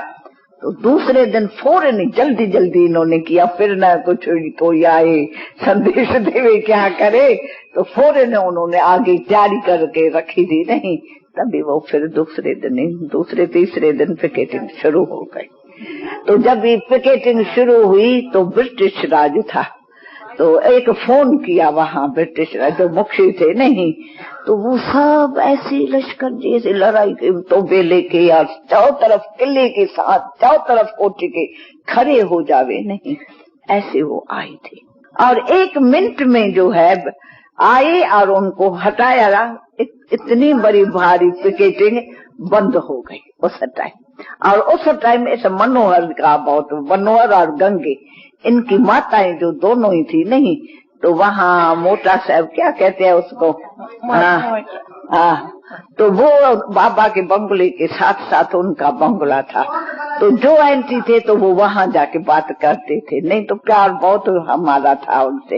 तो दूसरे दिन फौरन जल्दी जल्दी इन्होंने किया। फिर न कुछ कोई आए संदेश देवे क्या करे, तो फौरन उन्होंने आगे तैयारी करके रखी थी। नहीं, तभी वो फिर दूसरे तीसरे दिन पिकेटिंग शुरू हो गई। तो जब ये पिकेटिंग शुरू हुई तो ब्रिटिश राज था। तो एक फोन किया वहाँ ब्रिटिश राज जो मुखी थे, नहीं तो वो सब ऐसी लश्कर जैसे लड़ाई के तोबे लेके और चारों तरफ किले के साथ चारों तरफ कोठी के खड़े हो जावे, नहीं ऐसे वो आई थी। और 1 मिनट में जो है आए और उनको हटाया। इतनी बड़ी भारी पिकेटिंग बंद हो गई उस टाइम। और उस टाइम ऐसा मनोहर का बहुत, मनोहर और गंगे इनकी माताएं जो दोनों ही थी, नहीं तो वहाँ मोटा साहब क्या कहते हैं उसको, हाँ, तो वो बाबा के बंगले के साथ साथ उनका बंगला था। तो जो एंटी थे तो वो वहाँ जाके बात करते थे। नहीं तो प्यार बहुत हमारा था उनसे।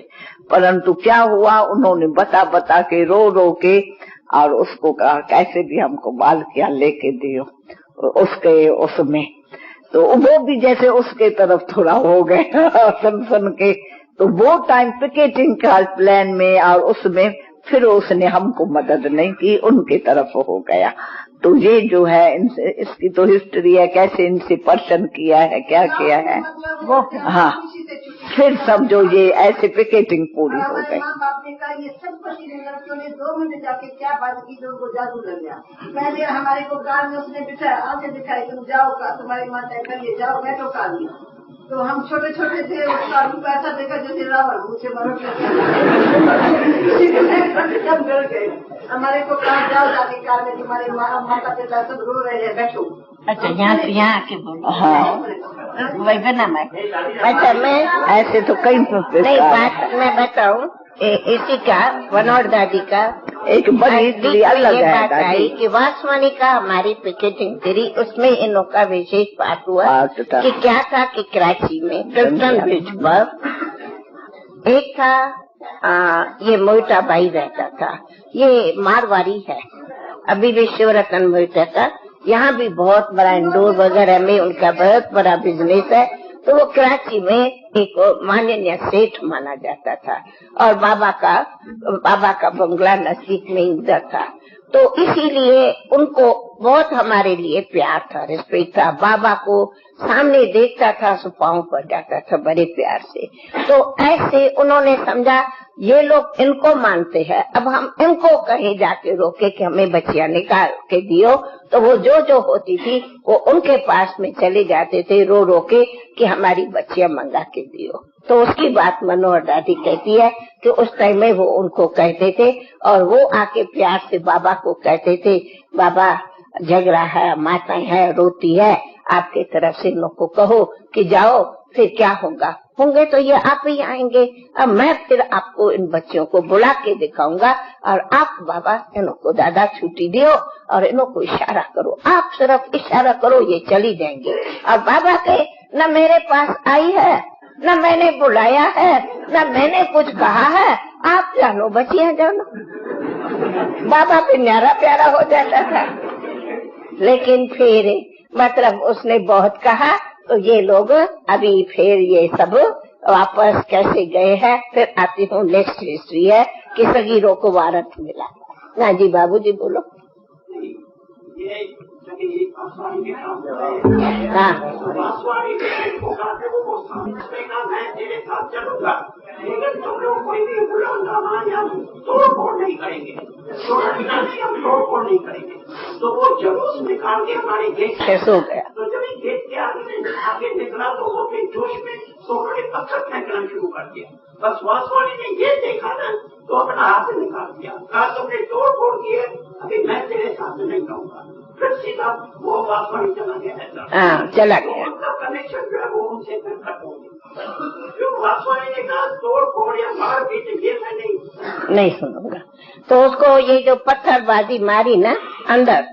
परंतु क्या हुआ, उन्होंने बता के रो के और उसको कहा कैसे भी हमको बाल क्या लेके दियो उसके उसमें। तो वो भी जैसे उसके तरफ थोड़ा हो गए सुन के। तो वो टाइम पिकेटिंग का प्लान में और उसमें फिर उसने हमको मदद नहीं की, उनके तरफ हो गया। तो ये जो है इनसे, इसकी तो हिस्ट्री है कैसे इनसे पर्सन किया है, क्या किया है वो। हाँ, फिर सब जो ये ऐसे पिकेटिंग पूरी हो गई। ये सब लड़कियों ने 2 मिनट जाके क्या बात की जो उनको जादू लग गया। पहले हमारे को कार में उसने बिठाया, आंखें दिखाई, तुम जाओ का तुम्हारी माँ तय कर लिए, जाओ बैठो कार में। तो हम छोटे छोटे थे, उस कार को ऐसा देखा जैसे रावण मुझे मरो गए। हमारे को कार जाओ जाके कार में तुम्हारे माता पिता सब रो रहे हैं, बैठो। अच्छा, यहाँ आके बोलो। हाँ, वही बना मैं। अच्छा, मैं ऐसे तो कई नहीं बात मैं बताऊँ। इसी का वनौर दादी का एक बड़ी अलग बात आई कि वासवानी का हमारी पिकेटिंग गिरी, उसमें इन लोग का विशेष बात हुआ कि क्या था कि कराची में क्रस्टन ब्रिज पर एक था ये मोइटा भाई रहता था। ये मारवाड़ी है, अभी भी शिवरतन मोइटा का। यहाँ भी बहुत बड़ा इंडोर वगैरह में उनका बहुत बड़ा बिजनेस है। तो वो कराची में एक माननीय सेठ माना जाता था और बाबा का बंगला नजदीक में इधर था। तो इसीलिए उनको बहुत हमारे लिए प्यार था, रिस्पेक्ट था। बाबा को सामने देखता था तो पाँव पड़ जाता था बड़े प्यार से। तो ऐसे उन्होंने समझा ये लोग इनको मानते हैं, अब हम इनको कहीं जाके रोके कि हमें बच्चियां निकाल के दियो, तो वो जो होती थी वो उनके पास में चले जाते थे रो रो के कि हमारी बच्चियां मंगा के दियो। तो उसकी बात मनोहर दादी कहती है कि उस टाइम में वो उनको कहते थे और वो आके प्यार से बाबा को कहते थे, बाबा झगड़ा है, माताएं है, रोती है, आपके तरफ से लोग को कहो कि जाओ, फिर क्या होंगे तो ये आप ही आएंगे। अब मैं फिर आपको इन बच्चों को बुला के दिखाऊंगा और आप बाबा इनको दादा छुट्टी दियो और इनको इशारा करो, आप सिर्फ इशारा करो ये चली जाएंगे। और बाबा के न मेरे पास आई है, न मैंने बुलाया है, न मैंने कुछ कहा है, आप जानो बच्चियां जानो। बाबा भी न्यारा प्यारा हो जाता था। लेकिन फिर मतलब उसने बहुत कहा तो ये लोग अभी फिर ये सब वापस कैसे गए हैं। फिर आती हूँ नेक्स्ट हिस्ट्री है कि सगीरों को वारंट मिला। ना जी बाबूजी बोलो। हाँ लेकिन तुम लोग कोई भी बुलाना या तोड़ फोड़ नहीं करेंगे, तोड़ नहीं करेंगे। तो वो जुलूस निकाल के हमारे गेट कैसे हो गया। तो जब गेट के आगे निकला तो वो फिर जोश में सोने पत्थर फेंकना शुरू कर दिया। बस वासवानी ने ये देखा ना तो अपना हाथ निकाल दिया, कहा तुमने तोड़ फोड़ किए, अभी मैं तेरे साथ नहीं रहूंगा। फिर सीधा वो वासवानी चला गया। उनका कनेक्शन जो है वो उनसे फिर खत्म हो गया। वासवानी ने कहा तोड़ फोड़ या मार पीट ये मैं नहीं सुनूंगा। तो उसको ये जो पत्थरबाजी मारी ना अंदर,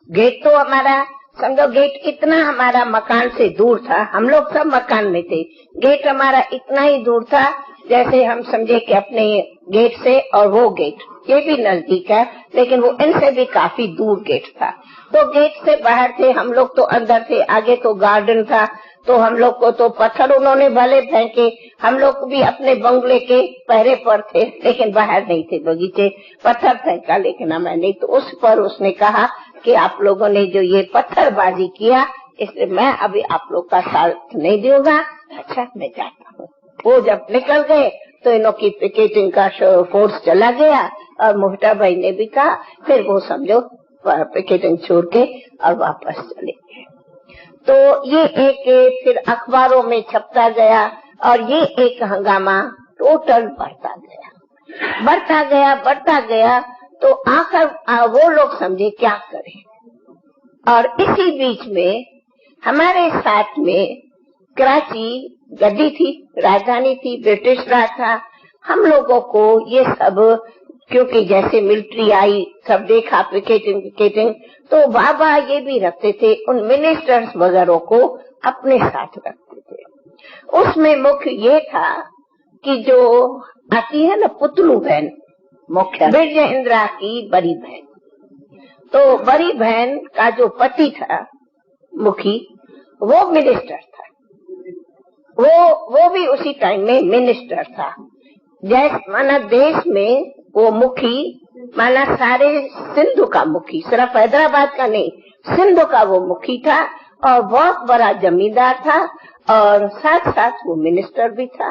गेट तो हमारा समझो गेट इतना हमारा मकान से दूर था, हम लोग सब मकान में थे, गेट हमारा इतना ही दूर था जैसे हम समझे कि अपने गेट से और वो गेट ये भी नजदीक है, लेकिन वो इनसे भी काफी दूर गेट था। तो गेट से बाहर थे हम लोग, तो अंदर थे, आगे तो गार्डन था। तो हम लोग को तो पत्थर उन्होंने भले फेंके, हम लोग भी अपने बंगले के पहरे पर थे, लेकिन बाहर नहीं थे बगीचे। पत्थर फेंका लेकिन हमें नहीं। तो उस पर उसने कहा कि आप लोगों ने जो ये पत्थरबाजी किया इसलिए मैं अभी आप लोग का साथ नहीं दूंगा। अच्छा मैं जाता हूँ। वो जब निकल गए तो इनों की पिकेटिंग का फोर्स चला गया और मोहटा भाई ने भी कहा, फिर वो समझो पिकेटिंग छोड़ के और वापस चले गए। तो ये एक फिर अखबारों में छपता गया और ये एक हंगामा टोटल बढ़ता गया। तो आखिर वो लोग समझे क्या करें। और इसी बीच में हमारे साथ में कराची गद्दी थी, राजधानी थी, ब्रिटिश राज था। हम लोगों को ये सब क्योंकि जैसे मिलिट्री आई सब देखा पिकेटिंग, तो बाबा ये भी रखते थे, उन मिनिस्टर्स वगैरह को अपने साथ रखते थे। उसमें मुख्य ये था कि जो आती है ना पुतलू बहन, मुख्य बिरजा इंदिरा की बड़ी बहन, तो बड़ी बहन का जो पति था मुखी, वो मिनिस्टर था। वो भी उसी टाइम में मिनिस्टर था। जैसे माना देश में वो मुखी माना सारे सिंधु का मुखी, सिर्फ हैदराबाद का नहीं, सिंधु का वो मुखी था और बहुत बड़ा जमींदार था और साथ साथ वो मिनिस्टर भी था।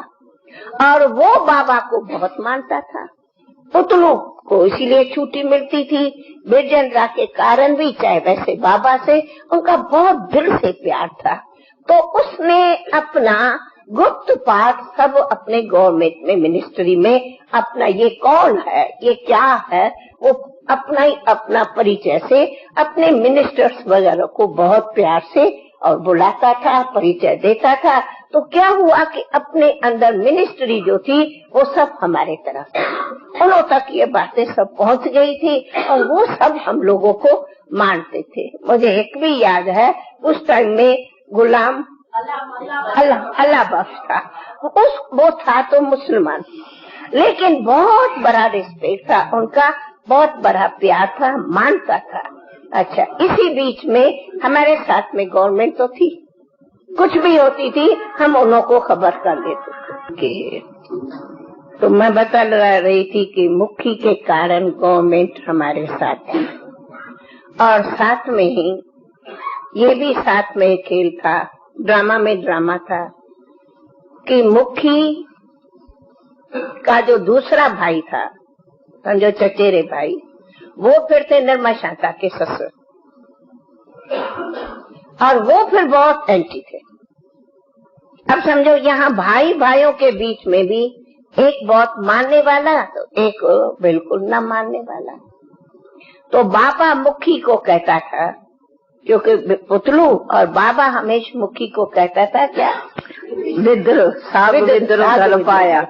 और वो बाबा को बहुत मानता था। पुतलों को इसीलिए छुट्टी मिलती थी बिरजेंद्रा के कारण भी, चाहे वैसे बाबा से उनका बहुत दिल से प्यार था। तो उसने अपना गुप्त पाठ सब अपने गवर्नमेंट में मिनिस्ट्री में अपना ये कौन है ये क्या है वो अपना परिचय से अपने मिनिस्टर्स वगैरह को बहुत प्यार से और बुलाता था, परिचय देता था। तो क्या हुआ कि अपने अंदर मिनिस्ट्री जो थी वो सब हमारे तरफ उन्हों तक ये बातें सब पहुंच गई थी और वो सब हम लोगों को मानते थे। मुझे एक भी याद है उस टाइम में गुलाम अल्लाह बख्श था, वो था तो मुसलमान, लेकिन बहुत बड़ा रिस्पेक्ट था उनका, बहुत बड़ा प्यार था, मानता था। अच्छा इसी बीच में हमारे साथ में गवर्नमेंट तो थी, कुछ भी होती थी हम उन्हों को खबर कर देते थे। तो मैं बता रही थी कि मुखी के कारण गवर्नमेंट हमारे साथ थी और साथ में ही ये भी साथ में खेल था, ड्रामा में ड्रामा था कि मुखी का जो दूसरा भाई था, समझो चचेरे भाई, वो फिर थे निर्मला शांता के ससुर, और वो फिर बहुत एंटी थे। अब समझो यहाँ भाई भाइयों के बीच में भी एक बहुत मानने वाला तो एक बिल्कुल न मानने वाला। तो बाबा मुखी को कहता था, क्योंकि पुतलू और बाबा हमेशा मुखी को कहता था क्या, विद्रोह धर्म पाया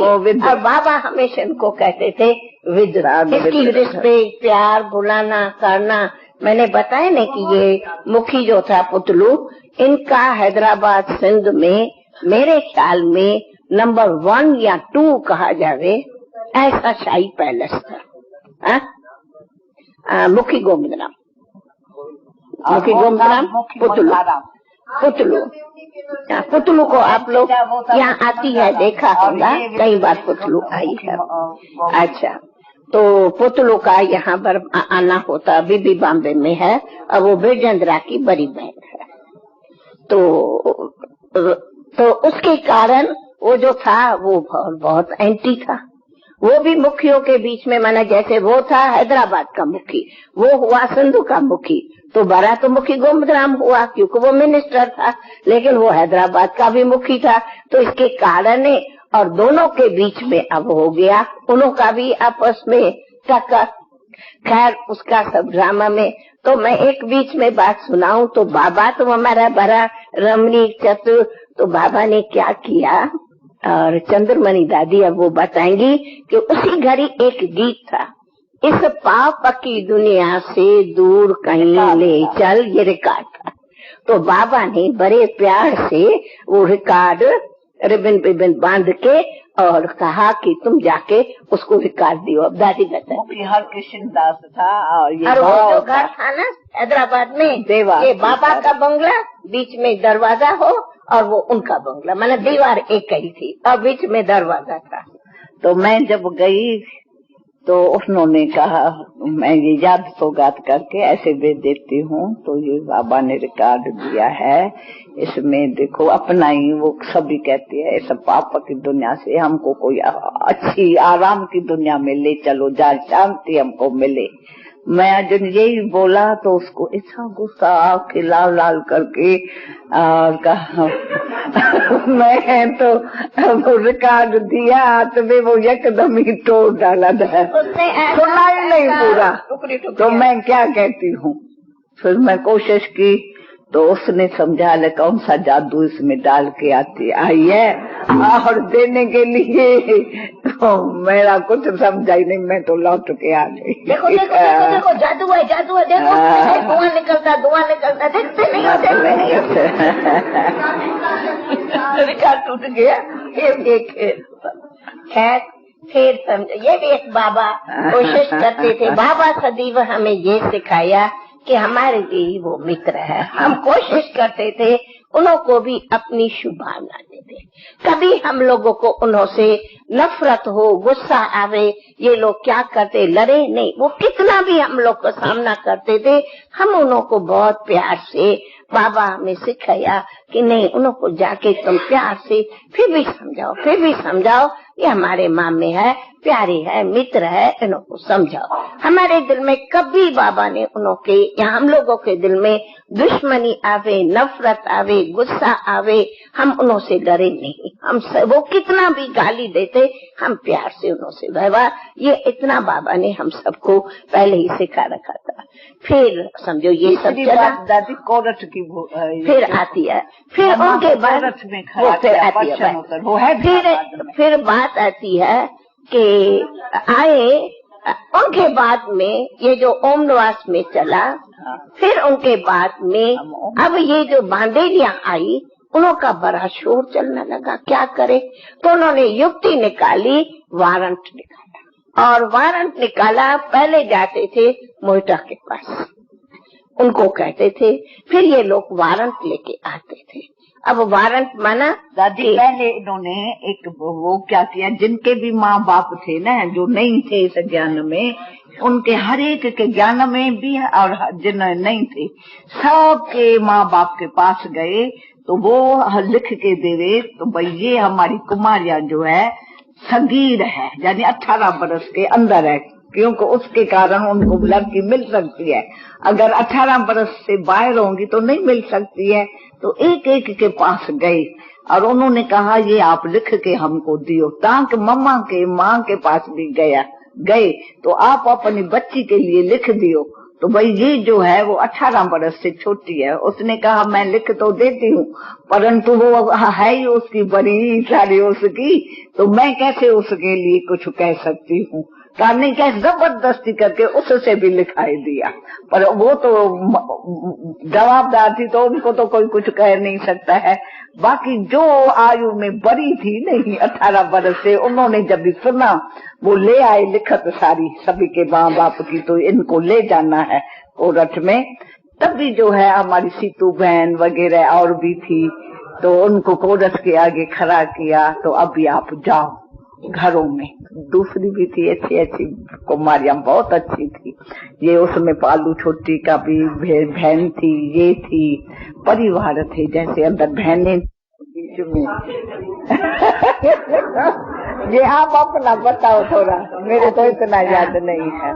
और बाबा हमेशा इनको कहते थे विद्रोह। इसकी रिस्पेक्ट, प्यार, बुलाना करना, मैंने बताया ना कि ये मुखी जो था पुतलू, इनका हैदराबाद सिंध में मेरे ख्याल में नंबर 1 या 2 कहा जावे ऐसा शाही पैलेस था। मुखी गोविंदराम, मुखी गोविंदराम पुतलू को आप लोग यहाँ आती है देखा होगा, कई बार पुतलू आई है। अच्छा, तो पुतलू का यहाँ पर आना होता, बीबी बॉम्बे में है और वो बिरजेंद्रा की बड़ी बहन है। तो उसके कारण वो जो था वो बहुत एंटी था। वो भी मुखियों के बीच में, माना जैसे वो था हैदराबाद का मुखी, वो हुआ सिंधु का मुखी, तो बड़ा तो मुखी गोविंदराम हुआ क्योंकि वो मिनिस्टर था, लेकिन वो हैदराबाद का भी मुखी था। तो इसके कारण और दोनों के बीच में अब हो गया उन्हों का भी आपस में टक्कर। खैर उसका सब ड्रामा में तो मैं एक बीच में बात सुनाऊं तो बाबा तो हमारा बड़ा रमणीक चतुर, तो बाबा ने क्या किया और चंद्रमणि दादी अब वो बताएंगी कि उसी घड़ी एक गीत था, इस पाप की दुनिया से दूर कहीं ले चल, ये रिकॉर्ड था। तो बाबा ने बड़े प्यार से वो रिकॉर्ड रिबन बांध के और कहा कि तुम जाके उसको रिकॉर्ड दियो। अब दादी बताए हर कृष्ण दास था और ये जो घर था ना हैदराबाद में, ये बाबा का बंगला, बीच में दरवाजा हो और वो उनका बंगला, माना दीवार एक ही थी और बीच में दरवाजा था। तो मैं जब गई तो उन्होंने कहा मैं ये याद सौगात करके ऐसे भेज देती हूँ, तो ये बाबा ने रिकॉर्ड दिया है, इसमें देखो अपना ही वो सभी कहती है इस पाप की दुनिया से हमको कोई अच्छी आराम की दुनिया में ले चलो, जहाँ शांति हमको मिले। मैं जब यही बोला तो उसको ऐसा गुस्सा आके लाल लाल करके कहा मैं तो वो रिकॉर्ड दिया तो वे वो एकदम ही तोड़ डाला था, सुना ही नहीं पूरा। तो मैं क्या कहती हूँ, फिर मैं कोशिश की तो उसने समझा ले कौन सा जादू इसमें डाल के आई है और देने के लिए तो मेरा कुछ समझा ही नहीं, मैं तो लौट के आ गई। देखो देखो देखो देखो जादू है, जादू है, देखो धुआं निकलता देखते नहीं होते। रिकॉर्ड टूट गया, खैर फिर समझ, ये भी एक बाबा कोशिश करते थे। बाबा सदैव हमें ये सिखाया कि हमारे लिए वो मित्र है, हम कोशिश करते थे उन्हों को भी अपनी शुभकामना देते। कभी हम लोगों को उन्हों से नफरत हो, गुस्सा आवे, ये लोग क्या करते, लड़े नहीं, वो कितना भी हम लोग का सामना करते थे, हम उन्हों को बहुत प्यार से, बाबा हमें सिखाया कि नहीं, उन्हों को जाके तुम प्यार से फिर भी समझाओ, ये हमारे मामे है, प्यारे है, मित्र है, इन्हों को समझाओ। हमारे दिल में कभी बाबा ने उन्हों के या हम लोगों के दिल में दुश्मनी आवे, नफरत आवे, गुस्सा आवे, हम उन्हों से डरे नहीं। हम वो कितना भी गाली देते, हम प्यार से उन्हों से व्यवहार, ये इतना बाबा ने हम सबको पहले ही सिखा रखा था। फिर समझो ये सब चला, दादी कोरट की फिर आती है, फिर उनके बाद वो फिर आती है, फिर बात आती है कि आए उनके बाद में ये जो ओम निवास में चला, फिर उनके बाद में अब ये जो बांदेलियां आई, उनका बड़ा शोर चलने लगा, क्या करे, तो उन्होंने युक्ति निकाली, वारंट निकाला। और वारंट निकाला, पहले जाते थे मोइटा के पास, उनको कहते थे, फिर ये लोग वारंट लेके आते थे अब वारंट माना दादी पहले इन्होंने एक वो क्या किया, जिनके भी माँ बाप थे ना जो नहीं थे इस ज्ञान में, उनके हर एक के ज्ञान में भी और जिन नहीं थे सबके माँ बाप के पास गए तो वो लिख के देवे तो भाई ये हमारी कुमारियां जो है सगीर है, यानी 18 बरस के अंदर है, क्योंकि उसके कारण उनको लड़की मिल सकती है। अगर 18 बरस से बाहर होंगी तो नहीं मिल सकती है। तो एक एक के पास गए और उन्होंने कहा ये आप लिख के हमको दियो, ताकि मम्मा के माँ के पास भी गए तो आप अपनी बच्ची के लिए लिख दियो। तो भाई ये जो है वो 18 बरस से छोटी है। उसने कहा मैं लिख तो देती हूँ, परंतु वो है ही उसकी बड़ी सारी उसकी, तो मैं कैसे उसके लिए कुछ कह सकती हूँ। करने क्या जबरदस्ती करके उससे भी लिखाई दिया, पर वो तो जवाबदार थी तो उनको तो कोई कुछ कह नहीं सकता है। बाकी जो आयु में बड़ी थी नहीं 18 बरस से, उन्होंने जब भी सुना वो ले आए लिखत सारी सभी के माँ बाप की, तो इनको ले जाना है कोर्ट में। तभी जो है हमारी सीतू बहन वगैरह और भी थी, तो उनको कोर्ट के आगे खड़ा किया। तो अभी आप जाओ घरों में। दूसरी भी थी अच्छी कुमारियां, बहुत अच्छी थी। ये उसमें पालू छोटी का भी बहन थी, ये थी, परिवार थे जैसे अंदर बहनें बीच में। ये आप अपना बताओ थोड़ा, मेरे तो इतना याद नहीं है।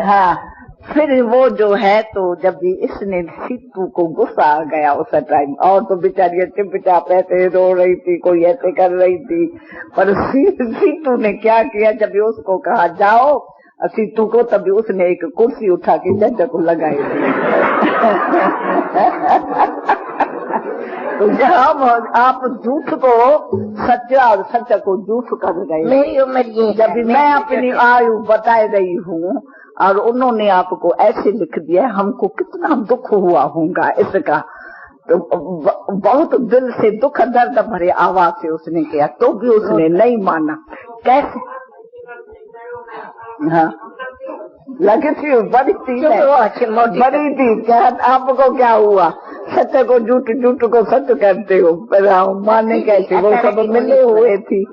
हाँ, फिर वो जो है तो जब भी इसने सीतू को गुस्सा आ गया उस टाइम, और तो बेचारी चुपचाप ऐसे रो रही थी, कोई ऐसे कर रही थी, पर सीतू ने क्या किया, जब भी उसको कहा जाओ सीतू को, तभी उसने एक कुर्सी उठा के जज को लगाई थी। तो जब आप झूठ को सच्चा और सच्चा को झूठ कर गए, मेरी उम्र ये जब भी मैं अपनी आयु बता रही हूँ और उन्होंने आपको ऐसे लिख दिया, हमको कितना दुख हुआ होगा इसका। तो बहुत दिल से दुख दर्द भरे आवाज से उसने किया, तो भी उसने नहीं माना। कैसे? हाँ, लगी थी बड़ी थी, बड़ी थी। क्या आपको क्या हुआ? सत्य को झूठ, झूठ को सत्य करते हो, पर माने कैसे? वो सब मिले हुए थी।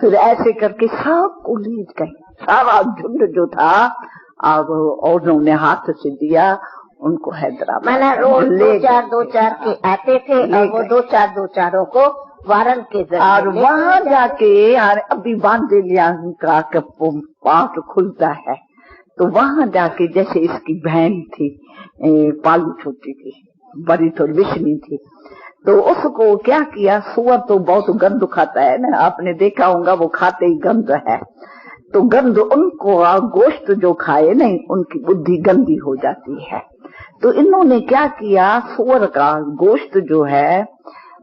फिर ऐसे करके सब को ले गए, सारा झुंड जो था, और उन्होंने हाथ से दिया उनको हैदराबाद। मैंने रोज दो चार के आते थे और वो दो चारों को वारंट के और वहाँ जाके अभी बांदेलिया का पाठ खुलता है, तो वहाँ जाके जैसे इसकी बहन थी पालू छोटी थी, बड़ी तो विष्णु थी, तो उसको क्या किया, सुअर तो बहुत गंद खाता है ना, आपने देखा होगा, वो खाते ही गंद है। तो गंद उनको, गोश्त जो खाए नहीं उनकी बुद्धि गंदी हो जाती है। तो इन्होंने क्या किया, सुअर का गोश्त जो है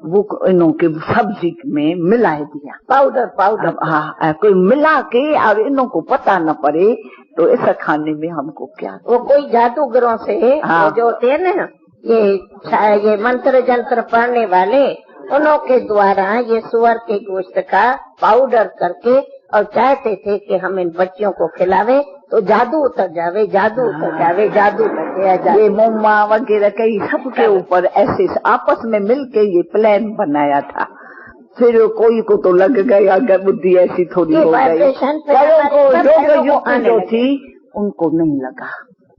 वो इन्हों के सब्जी में मिला दिया, पाउडर। हाँ, कोई मिला के, और इन्हों को पता न पड़े। तो ऐसा खाने में हमको क्या, वो कोई जादूगरों से जो होते हैं ना, ये मंत्र जंत्र पढ़ने वाले, उन्हों के द्वारा ये सुअर के गोश्त का पाउडर करके और चाहते थे कि हम इन बच्चियों को खिलावे तो जादू उतर जावे, जादू लग गया। ये मोमा वगैरह कई सबके ऊपर ऐसे आपस में मिलके ये प्लान बनाया था। फिर कोई को तो लग गया, बुद्धि ऐसी थोड़ी हो गई, जो थी उनको नहीं लगा।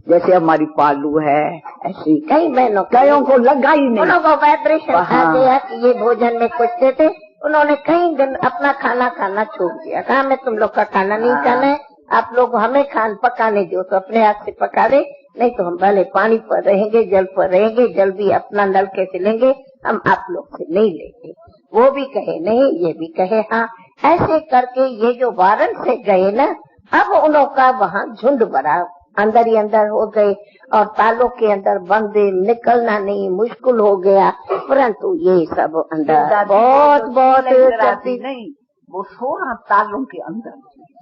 जैसे हमारी पालू है, ऐसी कई बहनों को लगा ही नहीं, उनको वाइब्रेशन आ गया कि ये भोजन में कुछ देते। उन्होंने कई दिन अपना खाना छोड़ दिया, कहा मैं तुम लोग का खाना नहीं खाना है, आप लोग हमें पकाने दो तो अपने हाथ से पका दे, नहीं तो हम भले पानी पर रहेंगे, जल पर रहेंगे, जल भी अपना नलके से लेंगे, हम आप लोग से नहीं लेंगे। वो भी कहे नहीं, ये भी कहे हाँ। ऐसे करके ये जो वारंट से गए ना, अब उन का वहाँ झुंड बड़ा अंदर ही अंदर हो गए और तालों के अंदर बंदे, निकलना नहीं मुश्किल हो गया। परंतु ये सब अंदर बहुत नहीं, वो 16 तालों के अंदर,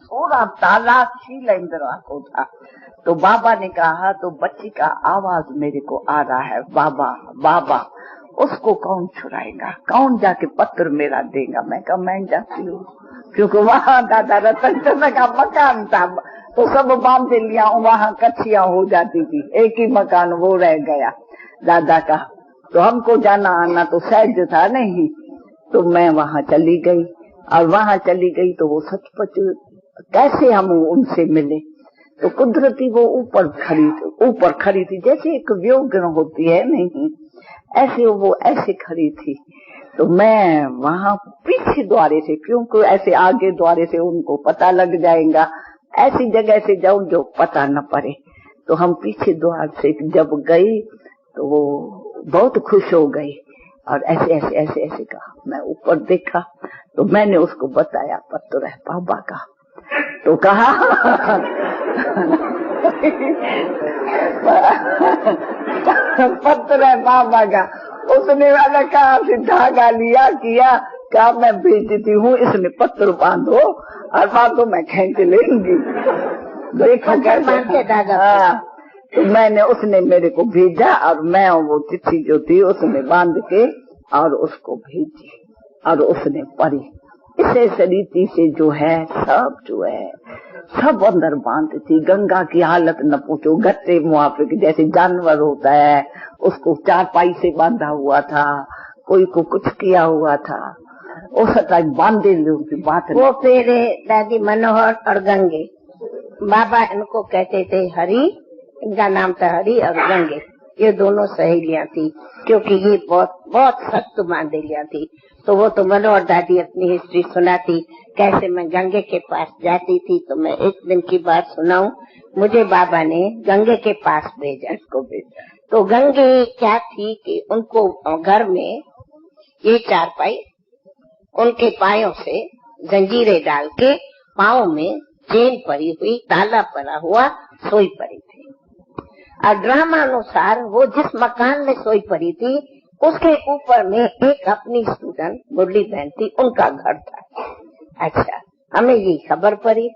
16 ताला शीलेंद्र को था। तो बाबा ने कहा, तो बच्ची का आवाज मेरे को आ रहा है, बाबा बाबा, उसको कौन छुड़ाएगा, कौन जाके पत्र मेरा देगा। मैं कहा मैं जाती हूँ, क्योंकि वहाँ दादा रतन चंद्र का मकान था, तो सब बांध लिया, वहाँ कच्चियां हो जाती थी, एक ही मकान वो रह गया दादा का। तो हमको जाना आना तो सहज था नहीं। तो मैं वहां चली गई, और वहां चली गई तो वो सचमुच कैसे हम उनसे मिले। तो कुदरती वो ऊपर खड़ी थी, जैसे एक व्योग्न होती है नहीं, ऐसे वो ऐसे खड़ी थी। तो मैं वहां पीछे द्वारे से, क्योंकि ऐसे आगे द्वारे से उनको पता लग जाएगा, ऐसी जगह से जाऊं जो पता न पड़े। तो हम पीछे द्वार से जब गई तो वो बहुत खुश हो गई, और ऐसे ऐसे ऐसे ऐसे कहा। मैं ऊपर देखा तो मैंने उसको बताया पत्र है बाबा का। तो कहा पत्र है बाबा का। उसने वाला कहा से धागा लिया किया, क्या मैं भेजती हूँ, इसमें पत्र बांधो और बांधो मैं खींच लेंगी। देखो कैसे धागा। तो मैंने, उसने मेरे को भेजा और मैं वो चिट्ठी जो थी उसमें बांध के और उसको भेजी, और उसने पढ़ी। इस रीति से जो है सब जो है सब अंदर बांधती थी। गंगा की हालत न पूछो, गट्टे मुआफिक जैसे जानवर होता है उसको चारपाई से बांधा हुआ था, कोई को कुछ किया हुआ था, वो सता बांधे लोगों की बात। वो फिर दादी मनोहर और गंगे, बाबा इनको कहते थे हरि, इनका नाम था हरि और गंगे। ये दोनों सहेलियां थी, क्योंकि ये बहुत बहुत सख्त बांधेलियां थी। तो वो तो मनोहर दादी अपनी हिस्ट्री सुनाती, कैसे मैं गंगे के पास जाती थी। तो मैं एक दिन की बात सुनाऊं, मुझे बाबा ने गंगे के पास भेजा, इसको भेजा। तो गंगे क्या थी कि उनको घर में ये चारपाई, उनके पायों से जंजीरें डाल के, पाँव में चेन पड़ी हुई, ताला पड़ा हुआ, सोई पड़ी थी। और ड्रामानुसार वो जिस मकान में सोई पड़ी थी उसके ऊपर में एक अपनी स्टूडेंट मुरली बहन थी, उनका घर था। अच्छा, हमें ये खबर पड़ी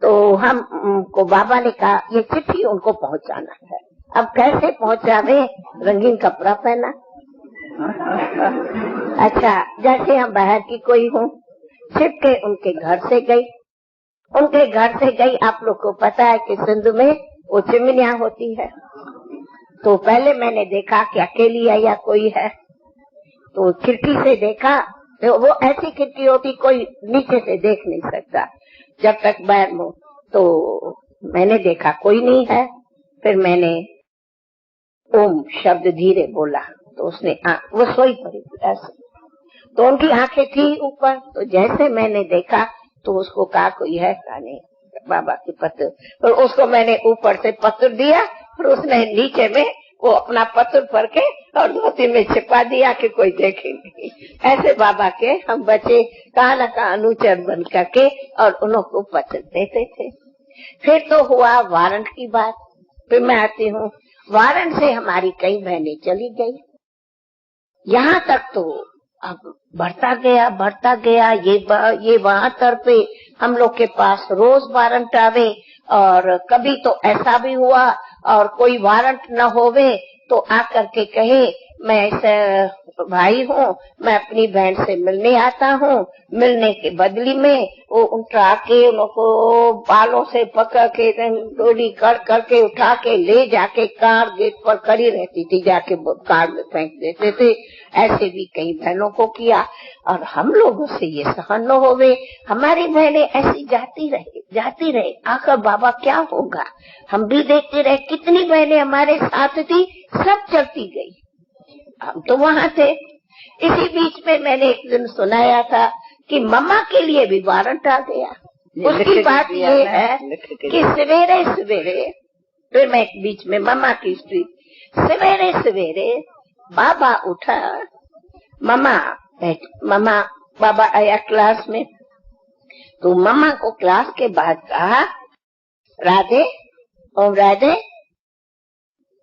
तो हमको बाबा ने कहा ये चिट्ठी उनको पहुंचाना है। अब कैसे पहुंचावे, रंगीन कपड़ा पहना। अच्छा, जैसे हम बाहर की कोई हूँ, छिप के उनके घर से गई। उनके घर से गई, आप लोग को पता है कि सिंध में वो चिमनियां होती है। तो पहले मैंने देखा कि अकेली है या कोई है, तो खिड़की से देखा तो वो ऐसी खिड़की होती कोई नीचे से देख नहीं सकता जब तक बाहर में। तो मैंने देखा कोई नहीं है। फिर मैंने ओम शब्द धीरे बोला तो उसने वो सोई पड़ी ऐसे, तो उनकी आंखें थी ऊपर। तो जैसे मैंने देखा तो उसको कहा कोई है का नहीं, बाबा की पत्र। तो उसको मैंने ऊपर से पत्र दिया, और उसने नीचे में वो अपना पत्र भर के और धोती में छिपा दिया कि कोई देखे नहीं। ऐसे बाबा के हम बच्चे कहा न कहा अनुचर बन करके और उनको पत्र देते थे। फिर तो हुआ वारंट की बात। फिर मैं आती हूँ, वारंट से हमारी कई बहनें चली गई। यहाँ तक तो अब बढ़ता गया। ये वहाँ तरफे हम लोग के पास रोज वारंट आवे, और कभी तो ऐसा भी हुआ और कोई वारंट न होवे तो आकर के कहे मैं ऐसा भाई हूँ, मैं अपनी बहन से मिलने आता हूँ। मिलने के बदली में वो उठा के उनको बालों से पकड़ के डोली कर करके उठा के ले जाके कार गेट पर खड़ी रहती थी, जाके कार में फेंक देते थे। ऐसे भी कई बहनों को किया, और हम लोगों से ये सहन न होवे। हमारी बहनें ऐसी जाती रहे। आखिर बाबा क्या होगा, हम भी देखते रहे। कितनी बहनें हमारे साथ थी, सब चलती गई, हम तो वहाँ थे। इसी बीच में मैंने एक दिन सुनाया था कि मम्मा के लिए भी वारंट आ गया। उसकी बात ये है कि सवेरे सवेरे, फिर मैं एक बीच में मम्मा की स्त्री, सवेरे सवेरे बाबा उठा, मम्मा बाबा आया क्लास में। तो मम्मा को क्लास के बाद कहा राधे, ओम राधे,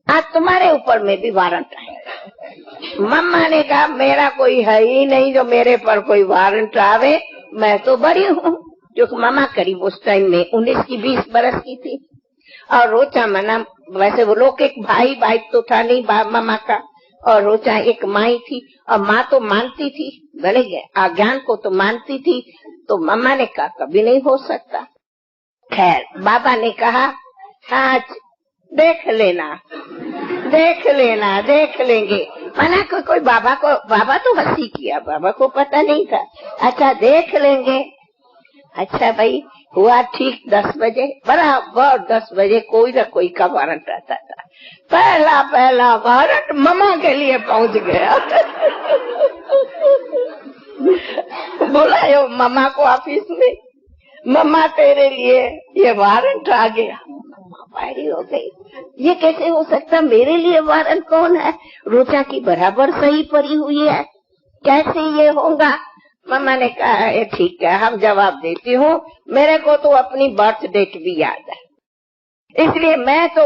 आज तुम्हारे ऊपर में भी वारंट आएगा। मम्मा ने कहा मेरा कोई है ही नहीं जो मेरे पर कोई वारंट आवे, मैं तो बड़ी हूँ। जो मम्मा करीब उस टाइम में 19-20 बरस की थी, और रोचा मना, वैसे वो लोग एक भाई तो था नहीं मम्मा का, और रोचा एक माई थी, और माँ तो मानती थी, भले अज्ञान को तो मानती थी। तो मम्मा ने कहा कभी नहीं हो सकता। खैर बाबा ने कहा हाँ देख लेना, देख लेंगे। मना कोई बाबा तो हंसी किया, बाबा को पता नहीं था। अच्छा देख लेंगे। अच्छा भाई हुआ ठीक 10 बजे, बराबर 10 बजे कोई न कोई का वारंट आता था। पहला वारंट ममा के लिए पहुंच गया। बुलायो ममा को ऑफिस में, मम्मा तेरे लिए ये वारंट आ गया। पायरी हो गई, ये कैसे हो सकता, मेरे लिए वारंट कौन है? रोजा की बराबर सही पड़ी हुई है, कैसे ये होगा? मम्मा ने कहा ठीक है, हम जवाब देती हूँ। मेरे को तो अपनी बर्थ डेट भी याद है, इसलिए मैं तो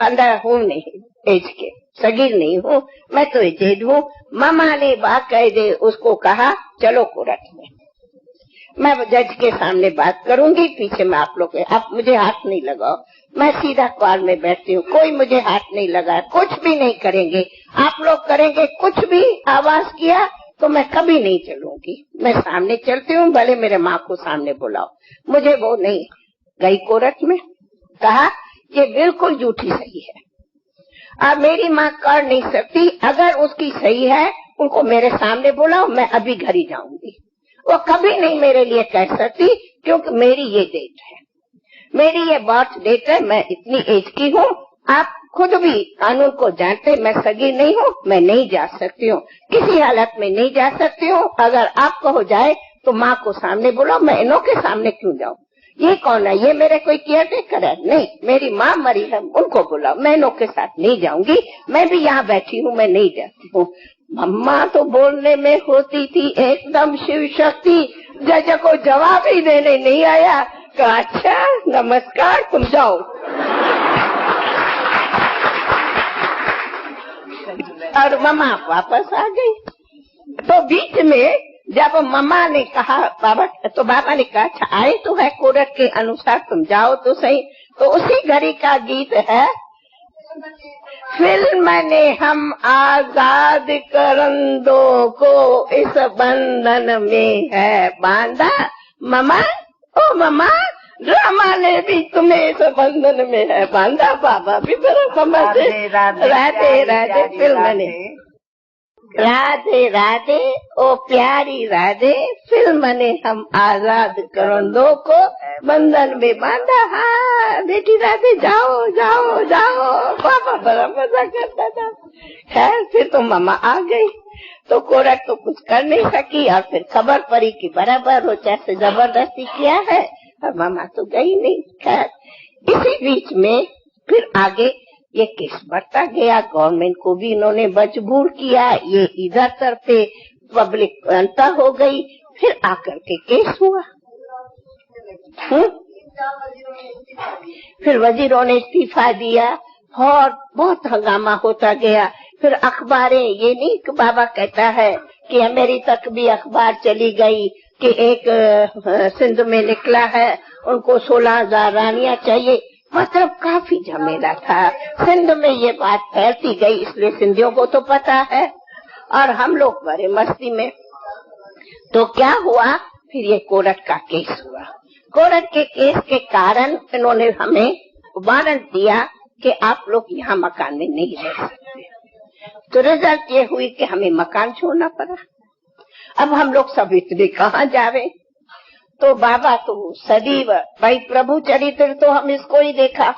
अंदर हूँ नहीं, एज के सगीर नहीं हूँ, मैं तो एजेड हूँ। मम्मा ने बात कह दे, उसको कहा चलो कोर्ट में, मैं जज के सामने बात करूंगी, पीछे में आप लोग, आप मुझे हाथ नहीं लगाओ, मैं सीधा कार में बैठती हूँ, कोई मुझे हाथ नहीं लगा, कुछ भी नहीं करेंगे, आप लोग करेंगे, कुछ भी आवाज किया तो मैं कभी नहीं चलूंगी, मैं सामने चलती हूँ, भले मेरे माँ को सामने बुलाओ, मुझे वो नहीं। गई कोर्ट में, कहा ये बिल्कुल झूठी सही है, अब मेरी माँ कर नहीं सकती, अगर उसकी सही है उनको मेरे सामने बुलाओ, मैं अभी घर ही जाऊंगी। वो कभी नहीं मेरे लिए कह सकती, क्योंकि मेरी ये डेट है, मेरी ये बर्थ डेट है, मैं इतनी एज की हूँ, आप खुद भी कानून को जानते, मैं सगी नहीं हूँ, मैं नहीं जा सकती हूँ, किसी हालत में नहीं जा सकती हूँ। अगर आपको हो जाए तो माँ को सामने बुलाओ, मैं इनों के सामने क्यों जाऊँ? ये कौन है? ये मेरे कोई केयर टेकर है? नहीं, मेरी माँ मरी है, उनको बुलाओ, मैं इनों के साथ नहीं जाऊंगी, मैं भी यहाँ बैठी हूँ, मैं नहीं जाती हूँ। मम्मा तो बोलने में होती थी एकदम शिव शक्ति, जज को जवाब ही देने नहीं आया, कहा अच्छा नमस्कार तुम जाओ। और मम्मा वापस आ गई। तो बीच में जब मम्मा ने कहा बाबा, तो बाबा ने कहा अच्छा आए तो है कोर्ट के अनुसार, तुम जाओ तो सही। तो उसी घड़ी का गीत है, फिल्म ने हम आजाद करंदों को इस बंधन में है बांधा, ममा ओ ममा ड्रामा ने भी तुम्हें इस बंधन में है बांधा। बाबा भी बड़ा समझते, राधे राधे फिल्म ने, राधे राधे ओ प्यारी राधे, फिल्म ने हम आजाद करंदों को बंधन में बांधा। हाँ बेटी राधे जाओ जाओ जाओ, पापा बड़ा मजा करता था। खैर फिर तो मम्मा आ गई, तो कोर्ट तो कुछ कर नहीं सकी, और फिर खबर पड़ी कि बराबर रोचा से जबरदस्ती किया है, और मम्मा तो गई नहीं। खैर इसी बीच में फिर आगे ये केस बढ़ता गया, गवर्नमेंट को भी इन्होंने मजबूर किया, ये इधर तरफे पब्लिक अंता हो गई, फिर आकर के केस हुआ। फिर वजीरों ने इस्तीफा दिया और बहुत हंगामा होता गया। फिर अखबारें, ये नहीं कि बाबा कहता है कि मेरी तक भी अखबार चली गई कि एक सिंध में निकला है, उनको 16,000 रानियां चाहिए, मतलब काफी झमेला था। सिंध में ये बात फैलती गई, इसलिए सिंधियों को तो पता है, और हम लोग बड़े मस्ती में। तो क्या हुआ, फिर ये कोर्ट का केस हुआ। कोर्ट के केस के कारण इन्होंने हमें वारंट दिया कि आप लोग यहाँ मकान में नहीं रह सकते। तो रिजल्ट ये हुई कि हमें मकान छोड़ना पड़ा। अब हम लोग सब इतने कहाँ जावे, तो बाबा तो सदैव भाई प्रभु चरित्र तो हम इसको ही देखा।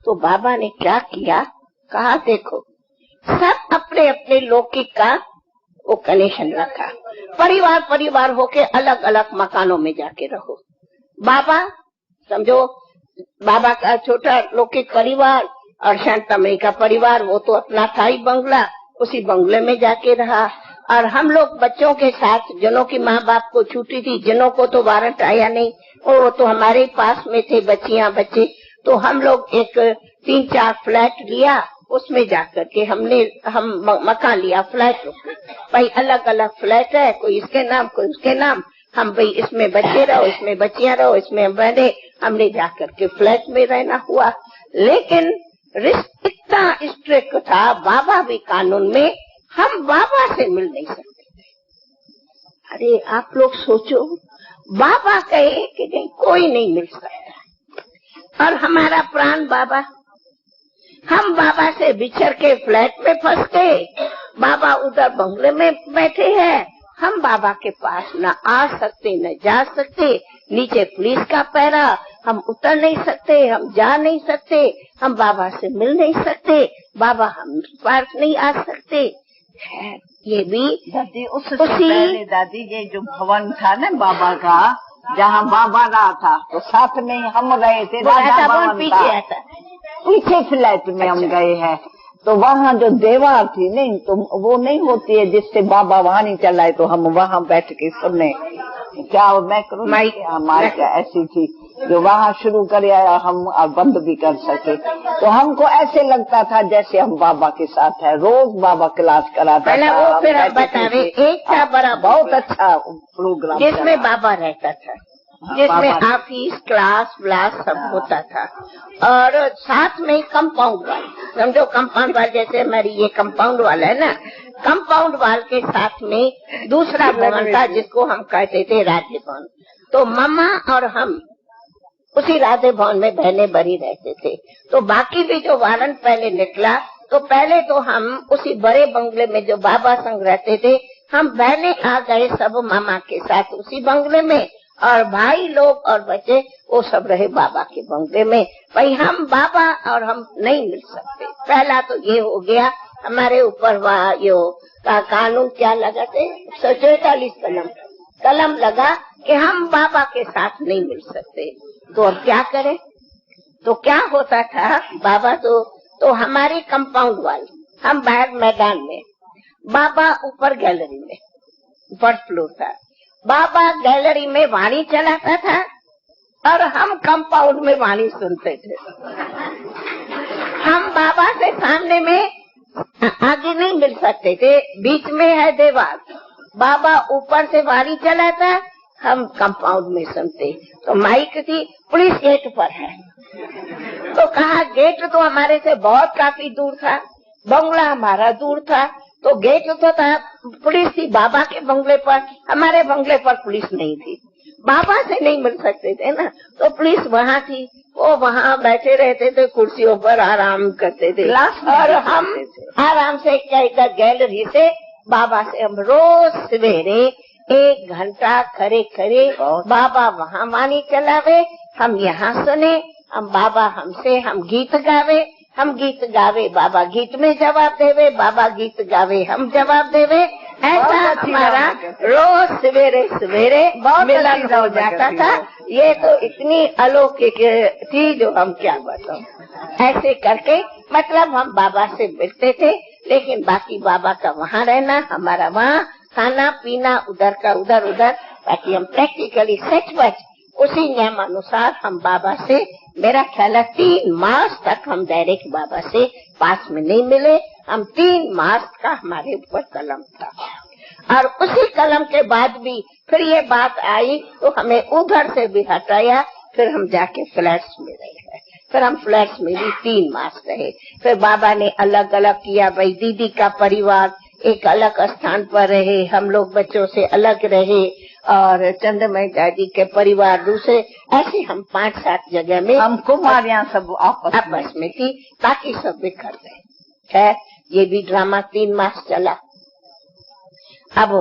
तो बाबा ने क्या किया, कहा देखो सब अपने अपने लौकिक का वो कनेक्शन रखा, परिवार होके अलग अलग मकानों में जाके रहो। बाबा समझो, बाबा का छोटा लौकिक परिवार और शांतमयी का परिवार, वो तो अपना था ही बंगला, उसी बंगले में जाके रहा। और हम लोग बच्चों के साथ, जिनों की माँ बाप को छुट्टी थी, जिनों को तो वारंट आया नहीं, वो तो हमारे पास में थे बच्चियां बच्चे, तो हम लोग एक 3-4 फ्लैट लिया, उसमें जाकर के हम मकान लिया, फ्लैट भाई अलग अलग फ्लैट है, कोई इसके नाम कोई उसके नाम, हम भाई इसमें बच्चे रहो, इसमें बच्चियां रहो, इसमें बने, हमने जाकर के फ्लैट में रहना हुआ। लेकिन रिस्क इतना स्ट्रिक्ट था, बाबा भी कानून में, हम बाबा से मिल नहीं सकते थे। अरे आप लोग सोचो, बाबा कहे कि नहीं कोई नहीं मिल सकता, और हमारा प्राण बाबा, हम बाबा से बिछड़ के फ्लैट में फंस गए, बाबा उधर बंगले में बैठे हैं, हम बाबा के पास न आ सकते न जा सकते, नीचे पुलिस का पहरा, हम उतर नहीं सकते, हम जा नहीं सकते, हम बाबा से मिल नहीं सकते, बाबा हम पास नहीं आ सकते। खैर ये भी दादी उससे पहले दादी ये जो भवन था ना बाबा का, जहाँ बाबा रहा था तो साथ में हम रहे थे, राजा भवन पीछे आता, पीछे फ्लैट में हम गए हैं। तो वहाँ जो दीवार थी नहीं तो वो नहीं होती है जिससे बाबा वाणी चलाए, तो हम वहाँ बैठ के सुने क्या माइक ऐसी थी जो वहाँ शुरू कर आया हम और बंद भी कर सके। तो हमको ऐसे लगता था जैसे हम बाबा के साथ है, रोज बाबा क्लास कराता था। वो फिर हम बतावे एक था बड़ा बहुत अच्छा प्रोग्राम जिसमें बाबा रहता था, जिसमें ऑफिस क्लास व्लास सब होता था, और साथ में कंपाउंड वाल, समझो कंपाउंड वाल जैसे हमारी ये कंपाउंड वाल है ना, कंपाउंड वाल के साथ में दूसरा भवन था जिसको हम कहते थे राधे भवन। तो मम्मा और हम उसी राधे भवन में बहने बरी रहते थे। तो बाकी भी जो वारंट पहले निकला तो पहले तो हम उसी बड़े बंगले में जो बाबा संग रहते थे, हम बहने आ गए सब मामा के साथ उसी बंगले में, और भाई लोग और बच्चे वो सब रहे बाबा के बंगले में। भाई हम बाबा और हम नहीं मिल सकते। पहला तो ये हो गया, हमारे ऊपर यो कानून क्या लगा थे, 144 कलम लगा कि हम बाबा के साथ नहीं मिल सकते। तो अब क्या करें? तो क्या होता था, बाबा तो हमारे कंपाउंड वाल, हम बाहर मैदान में, बाबा ऊपर गैलरी में, फर्स्ट फ्लोर था, बाबा गैलरी में वाणी चलाता था और हम कंपाउंड में वाणी सुनते थे। हम बाबा से सामने में आगे नहीं मिल सकते थे, बीच में है दीवार, बाबा ऊपर से वाणी चलाता, हम कंपाउंड में सुनते। तो माइक थी, पुलिस गेट पर है, तो कहा गेट तो हमारे से बहुत काफी दूर था, बंगला हमारा दूर था, तो गेट तो था, पुलिस थी बाबा के बंगले पर, हमारे बंगले पर पुलिस नहीं थी, बाबा से नहीं मिल सकते थे ना, तो पुलिस वहाँ थी, वो वहाँ बैठे रहते थे, कुर्सियों पर आराम करते थे, और हम आराम से इधर गैलरी से बाबा से हम रोज सवेरे 1 घंटा खरे खरे बाबा वहाँ वाणी चलावे, हम यहाँ सुने, हम बाबा हमसे हम गीत गावे, हम गीत गावे, बाबा गीत में जवाब देवे, बाबा गीत गावे हम जवाब देवे। ऐसा हमारा रोज सवेरे सवेरे मिलन हो जाता था। ये तो इतनी अलौकिक थी जो हम क्या बताओ। ऐसे करके मतलब हम बाबा से मिलते थे, लेकिन बाकी बाबा का वहाँ रहना, हमारा वहाँ खाना पीना, उधर का उधर उधर, ताकि हम प्रैक्टिकली सच उसी नियम अनुसार हम बाबा से, मेरा ख्याल है 3 मास तक हम डायरेक्ट बाबा से पास में नहीं मिले। हम 3 मास का हमारे ऊपर कलम था, और उसी कलम के बाद भी फिर ये बात आई तो हमें उधर से भी हटाया, फिर हम जाके फ्लैट्स में रहे। फिर हम फ्लैट्स में भी 3 मास रहे। फिर बाबा ने अलग अलग किया, भाई दीदी का परिवार एक अलग स्थान पर रहे, हम लोग बच्चों से अलग रहे, और चंद्रमय दादी के परिवार दूसरे, ऐसे हम 5-7 जगह में, हम कुमारियां सब आपस में थी, ताकि सब बिखर गए। खैर ये भी ड्रामा 3 मास चला। अब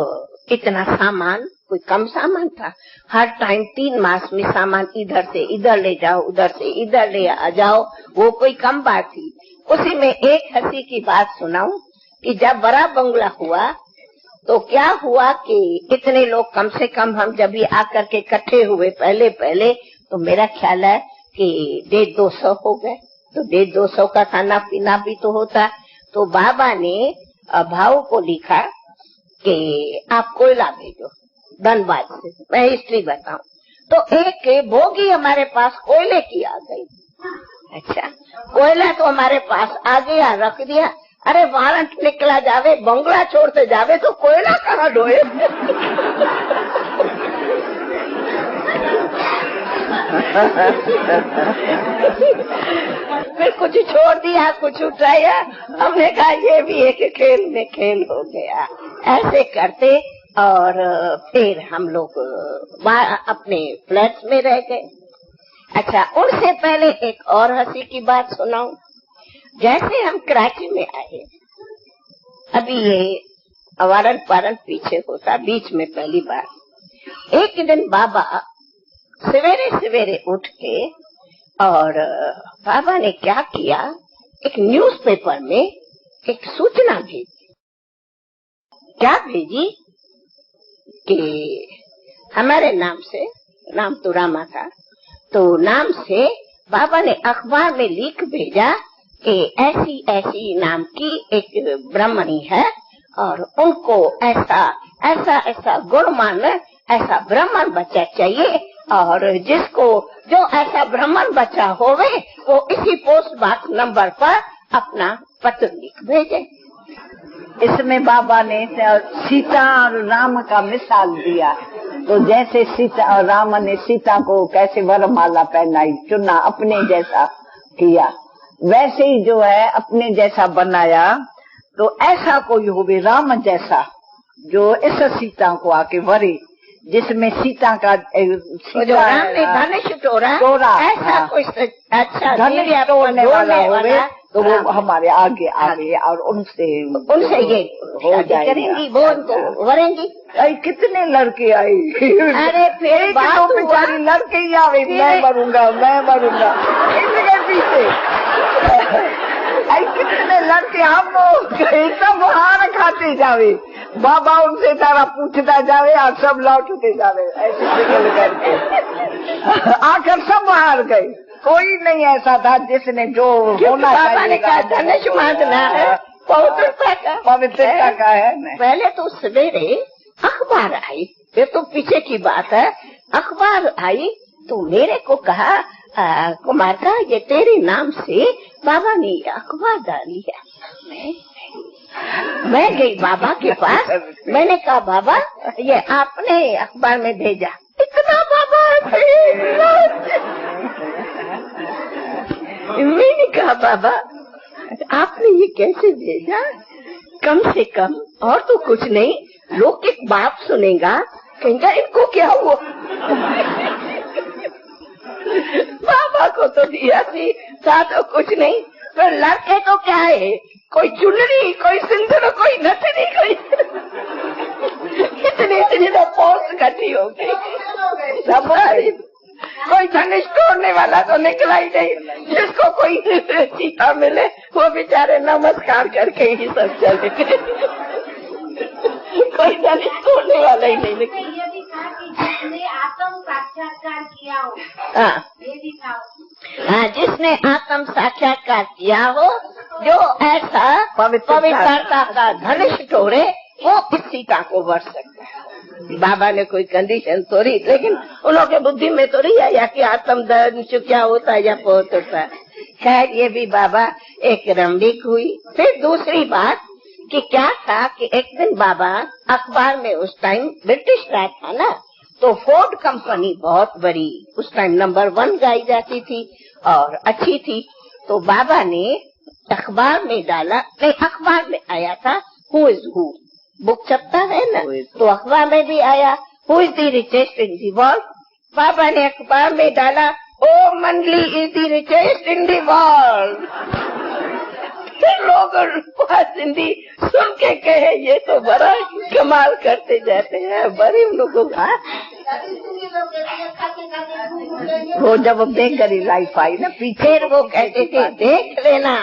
इतना सामान, कोई कम सामान था, हर टाइम 3 मास में सामान इधर से इधर ले जाओ, उधर से इधर ले आ जाओ, वो कोई कम बात थी। उसी में एक हंसी की बात सुनाऊं कि जब बड़ा बंगला हुआ तो क्या हुआ कि इतने लोग कम से कम हम जब भी आकर के इकट्ठे हुए पहले तो मेरा ख्याल है कि 150-200 हो गए। तो 150-200 का खाना पीना भी तो होता। तो बाबा ने भाव को लिखा कि आप कोयला भेजो धनबाद से। मैं हिस्ट्री बताऊं तो एक बोगी हमारे पास कोयले की आ गई। अच्छा, कोयला तो हमारे पास आ गया, रख दिया। अरे वारंट निकला जावे, बंगला छोड़ते जावे तो कोयला कहाँ ढोए। फिर कुछ छोड़ दिया, कुछ उठाया। हमने कहा ये भी एक खेल में खेल हो गया। ऐसे करते और फिर हम लोग अपने फ्लैट्स में रह गए। अच्छा, उनसे पहले एक और हंसी की बात सुनाऊं। जैसे हम कराची में आए अभी ये वारन पारन पीछे होता, बीच में पहली बार एक दिन बाबा सवेरे सवेरे उठ के, और बाबा ने क्या किया, एक न्यूज़पेपर में एक सूचना भेजी। क्या भेजी कि हमारे नाम से, नाम तो रामा था, तो नाम से बाबा ने अखबार में लिख भेजा कि ऐसी ऐसी नाम की एक ब्राह्मणी है और उनको ऐसा ऐसा ऐसा गुणमान ऐसा ब्राह्मण बच्चा चाहिए, और जिसको जो ऐसा ब्राह्मण बच्चा होवे वो इसी पोस्ट बॉक्स नंबर पर अपना पत्र लिख भेजे। इसमें बाबा ने सीता और राम का मिसाल दिया। तो जैसे सीता और राम ने सीता को कैसे वरमाला पहनाई, चुना, अपने जैसा किया, वैसे ही जो है अपने जैसा बनाया। तो ऐसा कोई हो भी राम जैसा जो इस सीता को आके वरे, जिसमें सीता का जो राम ने धनुष तोड़ा ऐसा कोई अच्छा धनुष तोड़ने वाला होवे तो वो हमारे आगे आगे और उनसे ये हो जाएगी, वो उनको वरेंगी। कितने लड़के आए, अरे फिर तो बेचारी लड़के ही आवे, मैं मरूंगा इनके पीछे। कितने लड़के हम सब हार खाते जावे, बाबा उनसे सारा पूछता जावे और सब लौटते जावे, ऐसे निकल करके आकर सब हार गए। कोई नहीं ऐसा था जिसने जो होना चाहिए धनुष मांगना है, पवित्रता का है। पहले तो सवेरे अखबार आई, ये तो पीछे की बात है, अखबार आई तो मेरे को कहा कुमार का ये तेरे नाम से बाबा ने अखबार डाली है। मैं गई बाबा के पास, मैंने कहा बाबा ये आपने अखबार में भेजा, इतना बाबा मैंने कहा बाबा आपने ये कैसे भेजा, कम से कम और तो कुछ नहीं, लोग एक बाप सुनेगा, कहेंगे इनको क्या हुआ। बाबा को तो दिया थी था तो कुछ नहीं, पर लड़के तो क्या है, कोई चुनरी, कोई सिंदूर, कोई नथनी, कोई इतनी तो पोस्ट इकट्ठी हो गई। कोई धनुष तोड़ने वाला तो निकला ही नहीं, जिसको कोई सीता मिले वो बेचारे नमस्कार करके ही सब चले गए। कोई धनुष तोड़ने वाला ही नहीं निकला। आत्म साक्षात्कार किया हो, ये भी था। हाँ, जिसने आत्म साक्षात्कार किया हो, जो ऐसा पवित्रता का धनुष तोड़े, वो इस सीता को वर सकता है। बाबा ने कोई कंडीशन तोड़ी, लेकिन उनके बुद्धि में तो नहीं आया कि आत्म धनुष क्या होता है या बहुत होता है। खैर ये भी बाबा एक रमणीक हुई। फिर दूसरी बात कि क्या था कि एक दिन बाबा अखबार में, उस टाइम ब्रिटिश राज था ना, तो फोर्ड कंपनी बहुत बड़ी उस टाइम नंबर 1 गाई जाती थी और अच्छी थी। तो बाबा ने अखबार में डाला, नहीं अखबार में आया था हु इज हु, बुक छपता है ना, तो अखबार में भी आया who is the richest in the world. बाबा ने अखबार में डाला ओ मंडली is the richest in the world. फिर लोग हिंदी सुन के कहे ये तो बड़ा कमाल करते जाते हैं, बड़ी उन लोगों का। वो जब बेकरी लाइफ आई ना, फिर वो कहते थे देख लेना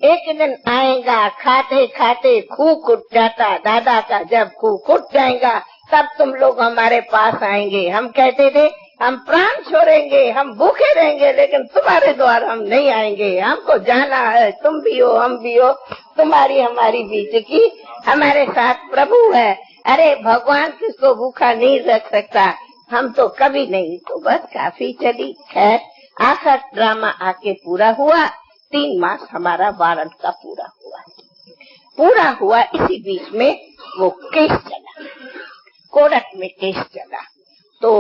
एक दिन आएगा, खाते खाते खूब उठ जाता दादा का, जब खूब उठ जाएगा तब तुम लोग हमारे पास आएंगे। हम कहते थे हम प्राण छोड़ेंगे, हम भूखे रहेंगे, लेकिन तुम्हारे द्वार हम नहीं आएंगे, हमको जाना है, तुम भी हो हम भी हो, तुम्हारी हमारी बीच की, हमारे साथ प्रभु है। अरे भगवान किसको भूखा नहीं रख सकता, हम तो कभी नहीं। तो बस काफी चली। खैर आखिर ड्रामा आके पूरा हुआ, 3 मास हमारा वारंट का पूरा हुआ। इसी बीच में वो केस चला, कोर्ट में केस चला। तो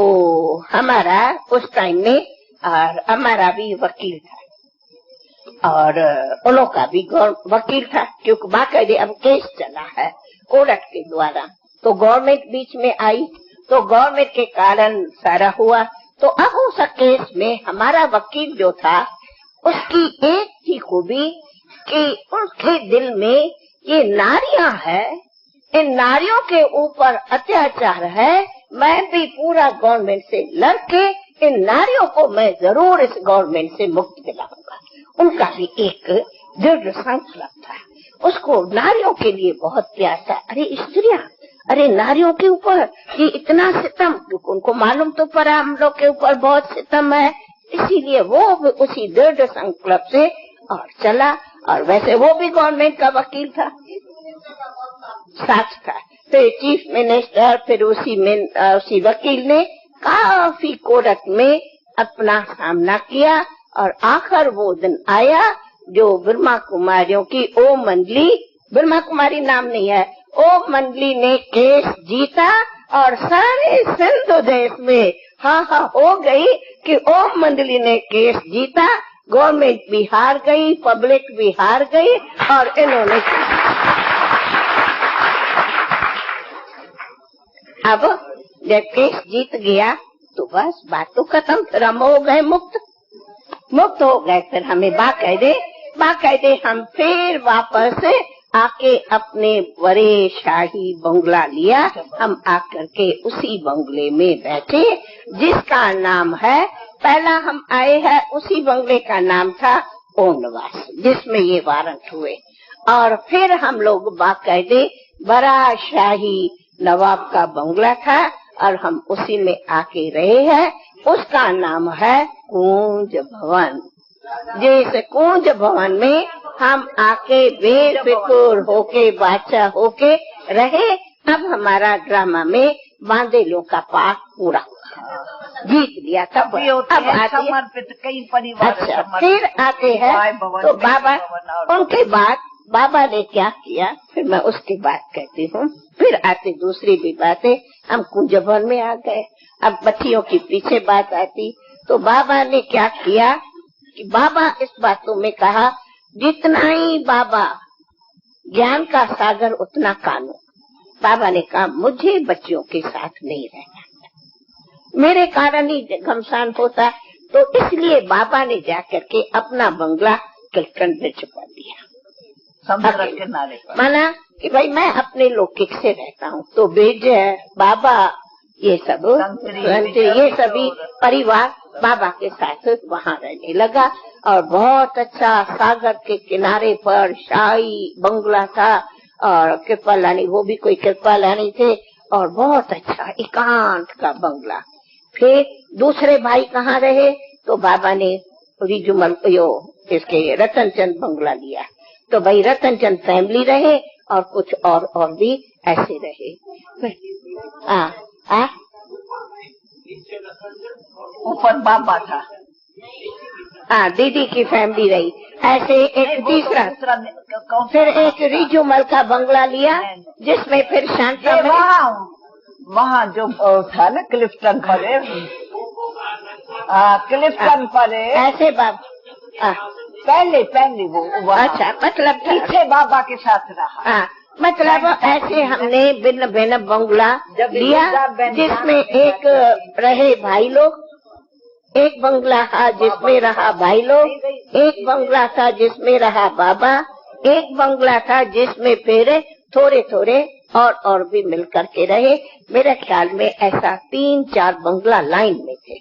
हमारा उस टाइम में और हमारा भी वकील था और उन का भी वकील था, क्योंकि बाकायदे अब केस चला है कोर्ट के द्वारा। तो गवर्नमेंट बीच में आई, तो गवर्नमेंट के कारण सारा हुआ। तो अब उस केस में हमारा वकील जो था, उसकी एक थी खूबी कि उसके दिल में ये नारियां है, इन नारियों के ऊपर अत्याचार है, मैं भी पूरा गवर्नमेंट से लड़के इन नारियों को मैं जरूर इस गवर्नमेंट से मुक्त दिलाऊंगा। उनका भी एक दृढ़ संकल्प था, उसको नारियों के लिए बहुत प्यार था। अरे स्त्रियां, अरे नारियों के ऊपर ये इतना सितम, उनको मालूम तो पड़ा हम लोग के ऊपर बहुत सितम है, इसीलिए वो उसी दृढ़ संकल्प से और चला। और वैसे वो भी गवर्नमेंट का वकील था, साथ था। तो चीफ मिनिस्टर फिर उसी वकील ने काफी कोर्ट में अपना सामना किया और आखिर वो दिन आया जो ब्रह्मा कुमारियों की ओम मंडली, ब्रह्मा कुमारी नाम नहीं है, ओम मंडली ने केस जीता और सारे सिंधु देश में हाँ हो गई कि ओम मंडली ने केस जीता। गवर्नमेंट भी हार गई, पब्लिक भी हार गई और इन्होंने अब जब केस जीत गया तो बस बात तो खत्म, फिर हम हो गए मुक्त हो गए। फिर हमें बाकायदे हम फिर वापस आके अपने बड़े शाही बंगला लिया। हम आकर के उसी बंगले में बैठे जिसका नाम है, पहला हम आए हैं उसी बंगले का नाम था ओम निवास, जिसमें ये वारंट हुए। और फिर हम लोग बाकायदे बड़ा शाही नवाब का बंगला था और हम उसी में आके रहे हैं। उसका नाम है कुंज भवन। जैसे कुंज भवन में हम आके बेफिक्र होके बादशाह होके रहे। अब हमारा ड्रामा में बांदेलों का पाठ पूरा जीत लिया था। अब समर्पित कई परिवार। अच्छा, फिर आते हैं तो उनके बाद बाबा ने क्या किया, फिर मैं उसकी बात कहती हूँ। फिर आती दूसरी भी बातें, हम कुंज भवन में आ गए। अब बच्चियों की पीछे बात आती तो बाबा ने क्या किया कि बाबा इस बातों में कहा, जितना ही बाबा ज्ञान का सागर उतना कानून। बाबा ने कहा मुझे बच्चियों के साथ नहीं रहना, मेरे कारण ही घमसान होता, तो इसलिए बाबा ने जाकर के अपना बंगला किल्टन में छुपा दिया, समुद्र किनारे पर। माना कि भाई मैं अपने लौकिक से रहता हूँ। तो बेज बाबा ये सब ये सभी परिवार बाबा के साथ वहाँ रहने लगा और बहुत अच्छा सागर के किनारे पर शाही बंगला था। और कृपालानी, वो भी कोई कृपालानी थे और बहुत अच्छा एकांत का बंगला। फिर दूसरे भाई कहाँ रहे तो बाबा ने रिजुमल इसके रतनचंद बंगला लिया। तो भाई रतनचंद फैमिली रहे और कुछ और भी ऐसे रहे। ऊपर बाबा था, दीदी की फैमिली रही। ऐसे एक तीसरा फिर एक रिजुमल का बंगला लिया जिसमें फिर शांता वहाँ जो था ना क्लिफ्टन पर, क्लिफ्टन पर ऐसे पहले वो अच्छा, मतलब पीछे बाबा के साथ रहा। मतलब ऐसे हमने भिन्न भिन्न बंगला लिया जिसमें एक रहे भाई लोग, एक बंगला था जिसमें रहा भाई लोग, एक बंगला था जिसमें रहा बाबा, एक बंगला था जिसमें फिर थोड़े थोड़े और भी मिलकर के रहे। मेरे ख्याल में ऐसा 3-4 बंगला लाइन में थे,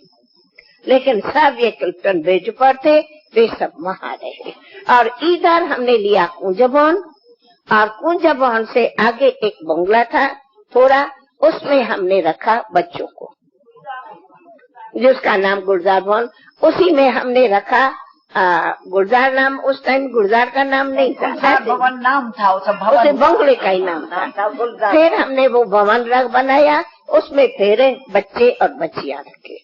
लेकिन सब ये किल्टन ब्रिज पर थे, वे सब वहाँ रहे। और इधर हमने लिया कुंज भवन और कुंज भवन से आगे एक बंगला था थोड़ा, उसमें हमने रखा बच्चों को, जिसका नाम गुलजार भवन। उसी में हमने रखा गुलजार नाम, उस टाइम गुलजार का नाम नहीं था, भवन नाम था, उसे बंगले का ही नाम था। फिर हमने वो भवन बनाया, उसमें फिर बच्चे और बच्चियां रखे।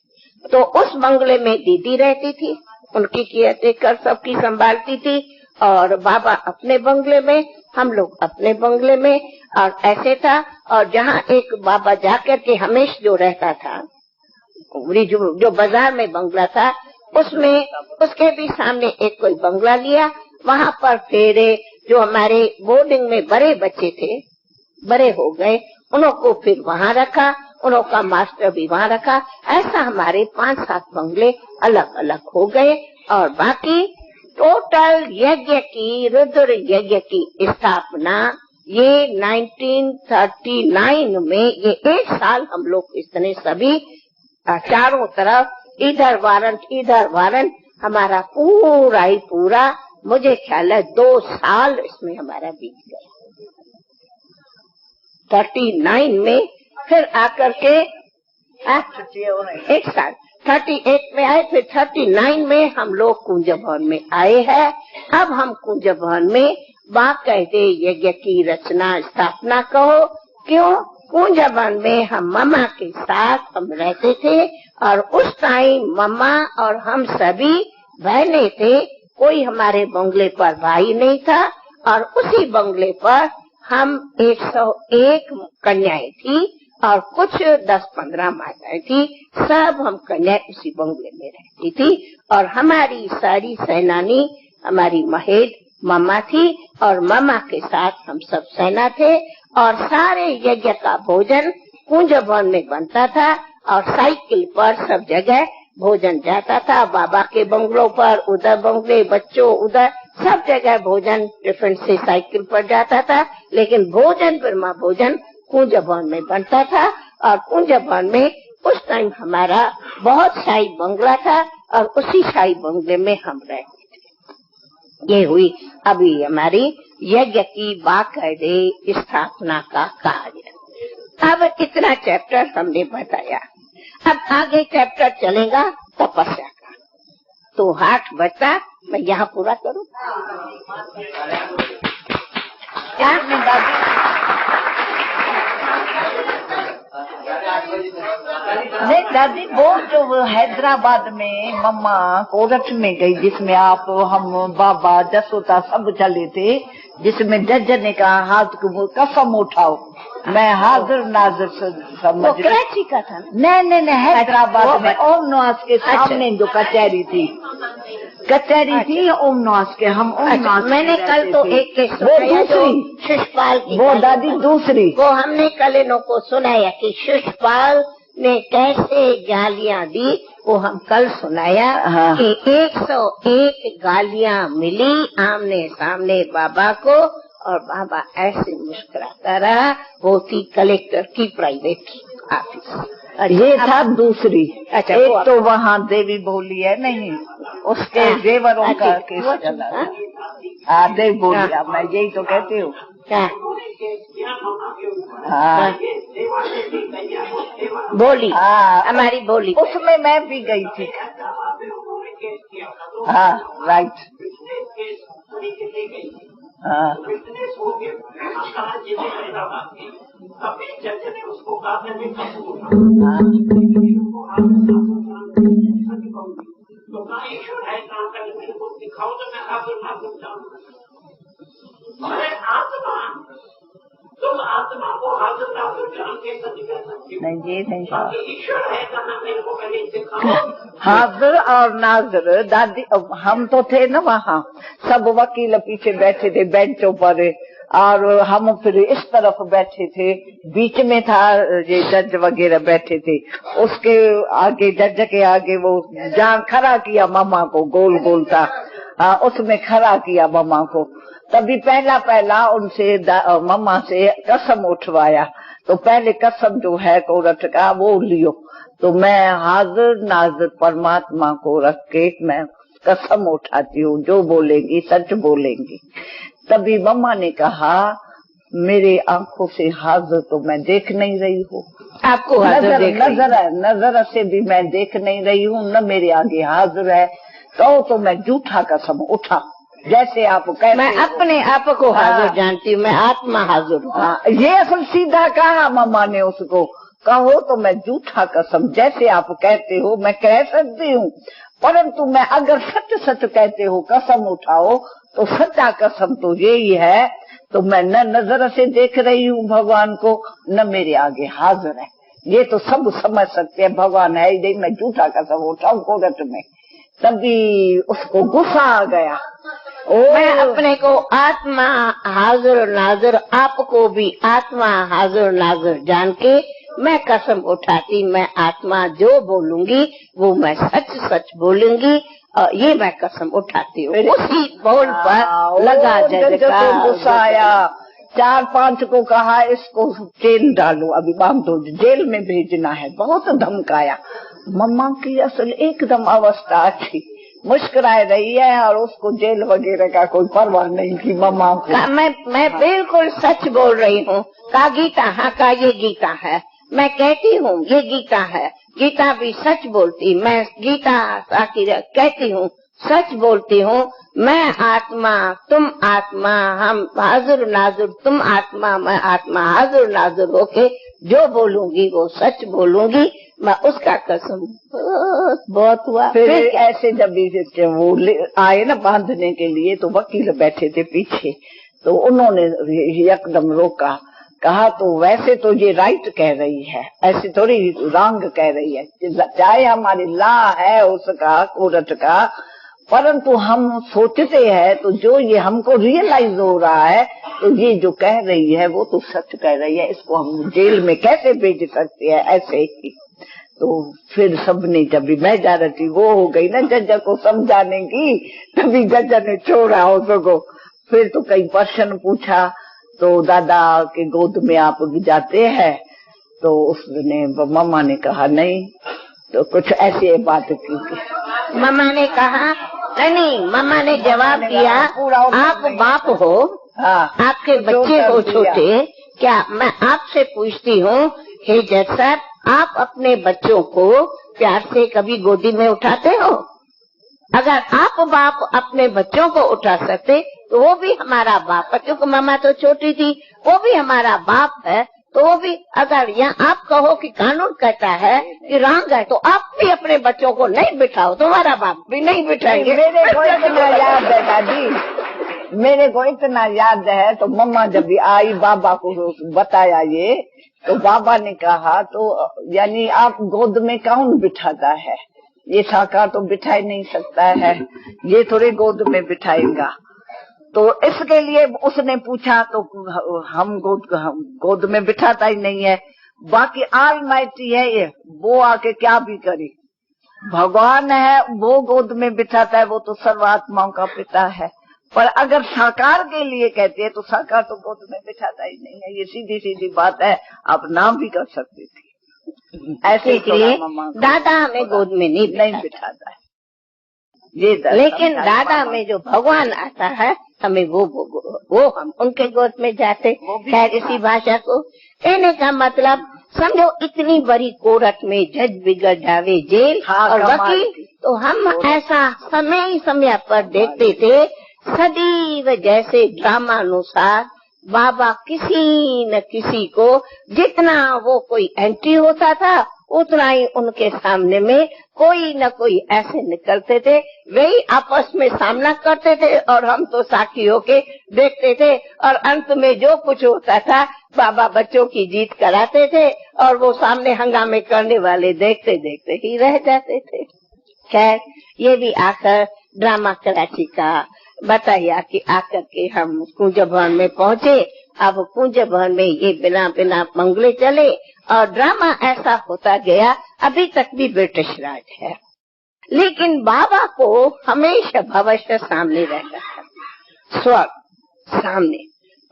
तो उस बंगले में दीदी रहती थी, उनकी केयर सबकी संभालती थी, और बाबा अपने बंगले में, हम लोग अपने बंगले में, और ऐसे था। और जहाँ एक बाबा जाकर के हमेश जो रहता था, जो बाजार में बंगला था, उसमें उसके भी सामने एक कोई बंगला लिया। वहाँ पर फिर जो हमारे बोर्डिंग में बड़े बच्चे थे, बड़े हो गए, उनको फिर वहाँ रखा, उनका मास्टर भी वहाँ रखा। ऐसा हमारे 5-7 बंगले अलग अलग हो गए। और बाकी टोटल यज्ञ की, रुद्र यज्ञ की स्थापना ये 1939 में, ये एक साल हम लोग इतने सभी चारों तरफ इधर वारंट हमारा पूरा ही पूरा, मुझे ख्याल है 2 साल इसमें हमारा बीत गया। 39 में फिर आकर के एक साल 38 में आए, फिर 39 में हम लोग कुंज भवन में आए हैं। अब हम कुंज भवन में बाकायदे यज्ञ की रचना स्थापना कहो। क्यों? कुंज भवन में हम मम्मा के साथ हम रहते थे और उस टाइम मम्मा और हम सभी बहने थे। कोई हमारे बंगले पर भाई नहीं था और उसी बंगले पर हम 101 कन्याएं थी और कुछ 10-15 माताएं थी। सब हम कन्याएं उसी बंगले में रहती थी और हमारी सारी सेनानी हमारी महेद मम्मा थी और मम्मा के साथ हम सब सेना थे और सारे यज्ञ का भोजन कुंज भवन में बनता था और साइकिल पर सब जगह भोजन जाता था। बाबा के बंगलों पर, उधर बंगले, बच्चों उधर, सब जगह भोजन टिफिन से साइकिल पर जाता था, लेकिन भोजन ब्रह्मा भोजन कुंज भवन में बनता था। और कुंज भवन में उस टाइम हमारा बहुत शाही बंगला था और उसी शाही बंगले में हम रहते थे। ये हुई अभी हमारी यज्ञ की बाकायदे स्थापना का कार्य। अब इतना चैप्टर हमने बताया। अब आगे चैप्टर चलेगा तपस्या का। तो 8 बजता मैं यहाँ पूरा करूँ क्या? नहीं दादी, वो जो हैदराबाद में मम्मा कोरठ में गई, जिसमें आप हम बाबा जसोदा सब चले थे, जिसमें जज ने कहा हाथ को कसम उठाओ, मैं हाजिर नाजिर समझ। कराची का था? नहीं, हैदराबाद में ओम नवाज के सामने जो कचहरी थी ओम नवाज के, हम ओम नवाज। मैंने कल तो एक के सुनाया शिषपाल की, वो दादी दूसरी वो हमने कल इनों को सुनाया कि शिषपाल ने कैसे गालियां दी, वो हम कल सुनाया। हाँ। कि 101 गालियां मिली आमने सामने बाबा को और बाबा ऐसे मुस्कुराता रहा। वो थी कलेक्टर की प्राइवेट ऑफिस। ये था दूसरी। अच्छा, एक तो वहाँ देवी बोली है नहीं, उसके जेवरों का केस चला। देवी बोली, मैं यही तो कहती हूँ। बोली हमारी बोली, उसमें मैं भी गई थी। हाँ राइट। उसको तो का ईश्वर है काम करने मेरे को दिखाओ तो मैं हाजिर नाजिर जाऊँ। अरे आत्मा, तुम आत्मा को हाजिर नाजिर जान के सच कह सकते हो। नहीं, ईश्वर है कहाँ मेरे को पहले दिखाओ। हाजिर और नाजिर दादी, हम तो थे ना वहाँ, सब वकील पीछे बैठे थे बेंचों पर और हम फिर इस तरफ बैठे थे, बीच में था ये जज वगैरह बैठे थे। उसके आगे जज के आगे वो जहाँ खड़ा किया मम्मा को, गोल गोल था, उसमें खड़ा किया मम्मा को। तभी पहला उनसे मम्मा से कसम उठवाया। तो पहले कसम जो है कोरठ का वो लियो। तो मैं हाजिर नाजिर परमात्मा को रख के मैं कसम उठाती हूँ, जो बोलेंगी सच बोलेंगी। तभी मम्मा ने कहा मेरे आंखों से हाजिर तो मैं देख नहीं रही हूँ, आपको नजर से भी मैं देख नहीं रही हूँ, न मेरे आगे हाजिर है। तो मैं झूठा कसम उठा, जैसे आप कहते। मैं अपने आप को हाजिर जानती हूँ, मैं आत्मा हाजिर हूँ। ये असल सीधा कहा मम्मा ने उसको। कहो तो मैं झूठा कसम, जैसे आप कहते हो मैं कह सकती हूँ, परंतु मैं अगर सच सच कहते हो कसम उठाओ तो सच्चा कसम तो यही है। तो मैं न नजर से देख रही हूँ भगवान को, न मेरे आगे हाजिर है। ये तो सब समझ सकते हैं, भगवान है ही नहीं, मैं झूठा कसम उठाऊं कोरट में। तभी उसको गुस्सा आ गया। मैं अपने को आत्मा हाजिर नाजिर, आपको भी आत्मा हाजिर नाजिर जान के मैं कसम उठाती, मैं आत्मा जो बोलूंगी वो मैं सच सच बोलूंगी और ये मैं कसम उठाती हूँ। उसी बोल पर लगा जज का गुस्सा आया, 4-5 को कहा इसको जेल डालो, अभी बांध दो, जेल में भेजना है, बहुत धमकाया। मम्मा की असल एकदम अवस्था अच्छी, मुस्कुराए रही है और उसको जेल वगैरह का कोई परवाह नहीं की मम्मा को। मैं बिल्कुल सच बोल रही हूँ। का गीता, हाँ का ये गीता है, मैं कहती हूँ ये गीता है। गीता भी सच बोलती, मैं गीता आखिर कहती हूँ, सच बोलती हूँ। मैं आत्मा, तुम आत्मा, हम हाजुर नाजुर, तुम आत्मा मैं आत्मा, हाजुर नाजुर होके जो बोलूंगी वो सच बोलूंगी। मैं उसका कसम बहुत हुआ। फिर ऐसे जब वो आए ना बांधने के लिए, तो वकील बैठे थे पीछे, तो उन्होंने एकदम रोका, कहा तो वैसे तो ये राइट कह रही है, ऐसे थोड़ी रॉन्ग कह रही है, चाहे हमारी लॉ है उसका कोर्ट का, परंतु हम सोचते हैं तो जो ये हमको रियलाइज हो रहा है, तो ये जो कह रही है वो तो सच कह रही है, इसको हम जेल में कैसे भेज सकते हैं ऐसे ही। तो फिर सबने, जब भी मैं जा रही थी वो हो गई ना जज को समझाने की, तभी जज ने छोड़ा उसको। फिर तो कई प्रश्न पूछा, तो दादा के गोद में आप जाते हैं, तो उसने मम्मा ने कहा नहीं, तो कुछ ऐसी बात की। मम्मा ने कहा नहीं, मम्मा ने जवाब दिया आप बाप हो, आपके बच्चे हो छोटे, क्या मैं आपसे पूछती हूँ, हे जज साहब, आप अपने बच्चों को प्यार से कभी गोदी में उठाते हो? अगर आप बाप अपने बच्चों को उठा सकते तो वो भी हमारा बाप है, क्योंकि मम्मा तो छोटी थी, वो भी हमारा बाप है। तो वो भी, अगर यहाँ आप कहो कि कानून कहता है कि रॉन्ग है, तो आप भी अपने बच्चों को नहीं बिठाओ, तुम्हारा बाप भी नहीं बिठाएंगे। मेरे को इतना याद है दादी, मेरे को इतना याद है, तो मम्मा जब भी आई बाबा को बताया ये, तो बाबा ने कहा तो यानी आप गोद में कौन बिठाता है, ये साकार तो बिठा नहीं सकता है, ये थोड़े गोद में बिठाएगा। तो इसके लिए उसने पूछा, तो हम गोद में बिठाता ही नहीं है, बाकी ऑलमाइटी है ये, वो आके क्या भी करे, भगवान है वो गोद में बिठाता है, वो तो सर्वात्माओं का पिता है। पर अगर साकार के लिए कहते हैं तो साकार तो गोद में बिठाता ही नहीं है, ये सीधी सीधी बात है, आप नाम भी कर सकते थे। ऐसे इसलिए दादा हमें गोद में नहीं बिठाता है ये, लेकिन दादा में जो भगवान आता है हमें वो हम उनके गोद में जाते। खैर इसी भाषा को कहने का मतलब, समझो इतनी बड़ी कोर्ट में जज बिगड़ जावे जेल और वकील, तो हम ऐसा समय पर देखते थे सदैव, जैसे ड्रामानुसार बाबा किसी न किसी को, जितना वो कोई एंट्री होता था उतना ही उनके सामने में कोई न कोई ऐसे निकलते थे, वही आपस में सामना करते थे और हम तो साक्षी होके देखते थे, और अंत में जो कुछ होता था बाबा बच्चों की जीत कराते थे और वो सामने हंगामे करने वाले देखते देखते ही रह जाते थे। खैर ये भी आकर ड्रामा कराची का बताया कि आकर के हम कुंज भवन में पहुँचे। अब कुंज भवन में ये बिना बिना मंगले चले और ड्रामा ऐसा होता गया, अभी तक भी ब्रिटिश राज है, लेकिन बाबा को हमेशा भविष्य सामने रहता है, स्वर्ग सामने।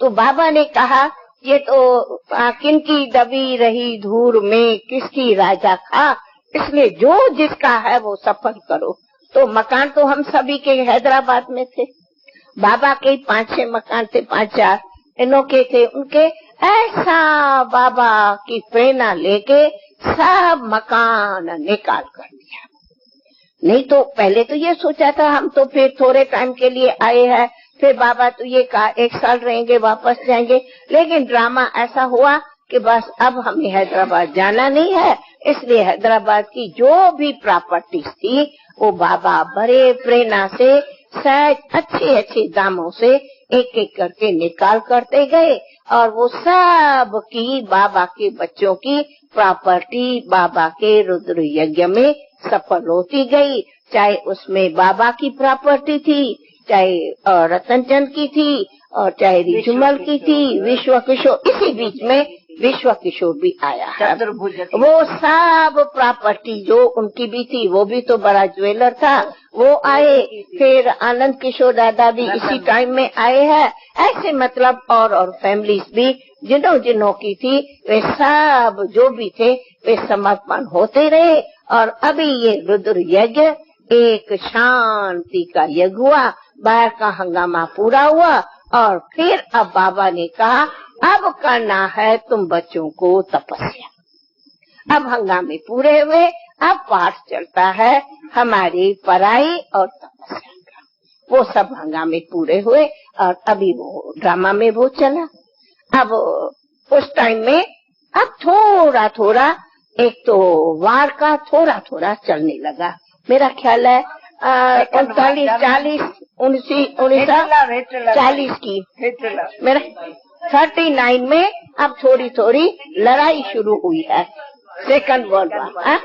तो बाबा ने कहा ये तो किनकी दबी रही धूल में किसकी राजा खा, इसलिए जो जिसका है वो सफर करो। तो मकान तो हम सभी के हैदराबाद में थे, बाबा के 5-6 मकान थे, 5-4 इनों के थे उनके। ऐसा बाबा की प्रेरणा लेके सब मकान निकाल कर दिया। नहीं तो पहले तो ये सोचा था हम तो फिर थोड़े टाइम के लिए आए हैं, फिर बाबा तो ये कहा 1 साल रहेंगे वापस जाएंगे, लेकिन ड्रामा ऐसा हुआ कि बस अब हमें हैदराबाद जाना नहीं है, इसलिए हैदराबाद की जो भी प्रॉपर्टीज थी वो बाबा बड़े प्रेरणा से सहज अच्छे दामों से एक एक करके निकाल करते गए, और वो सब की बाबा के बच्चों की प्रॉपर्टी बाबा के रुद्र यज्ञ में सफल होती गई। चाहे उसमें बाबा की प्रॉपर्टी थी, चाहे रतन चंद की थी, और चाहे रिजुमल की थी, विश्व किशोर, इसी बीच में विश्व किशोर भी आया है। चतुर्भुज वो सब प्रॉपर्टी जो उनकी भी थी, वो भी तो बड़ा ज्वेलर था, वो आए। फिर आनंद किशोर दादा भी इसी टाइम में आए हैं। ऐसे मतलब और फैमिलीज भी जिन्हों की थी, वे सब जो भी थे वे समर्पण होते रहे। और अभी ये रुद्र यज्ञ एक शांति का यज्ञ हुआ, बाहर का हंगामा पूरा हुआ। और फिर अब बाबा ने कहा अब करना है तुम बच्चों को तपस्या। अब हंगामे पूरे हुए, अब पाठ चलता है हमारी पढ़ाई और तपस्या का। वो सब हंगामे पूरे हुए और अभी वो ड्रामा में वो चला। अब उस टाइम में अब थोड़ा थोड़ा एक तो वार का थोड़ा थोड़ा चलने लगा। मेरा ख्याल है 39, 40, 40 की मेरा 39 में अब थोड़ी थोड़ी लड़ाई शुरू हुई है, सेकंड वर्ल्ड वार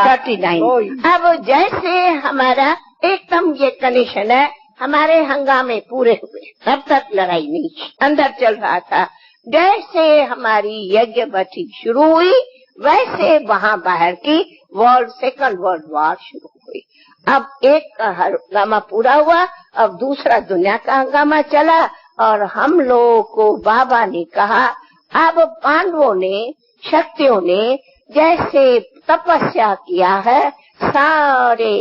39। अब जैसे हमारा एकदम ये कंडीशन है, हमारे हंगामे पूरे हुए, तब तक लड़ाई नहीं अंदर चल रहा था। जैसे हमारी यज्ञ बची शुरू हुई, वैसे वहाँ बाहर की सेकंड वर्ल्ड वार शुरू हुई। अब एक हंगामा पूरा हुआ, अब दूसरा दुनिया का हंगामा चला। और हम लोगों को बाबा ने कहा अब पांडवों ने, शक्तियों ने जैसे तपस्या किया है, सारे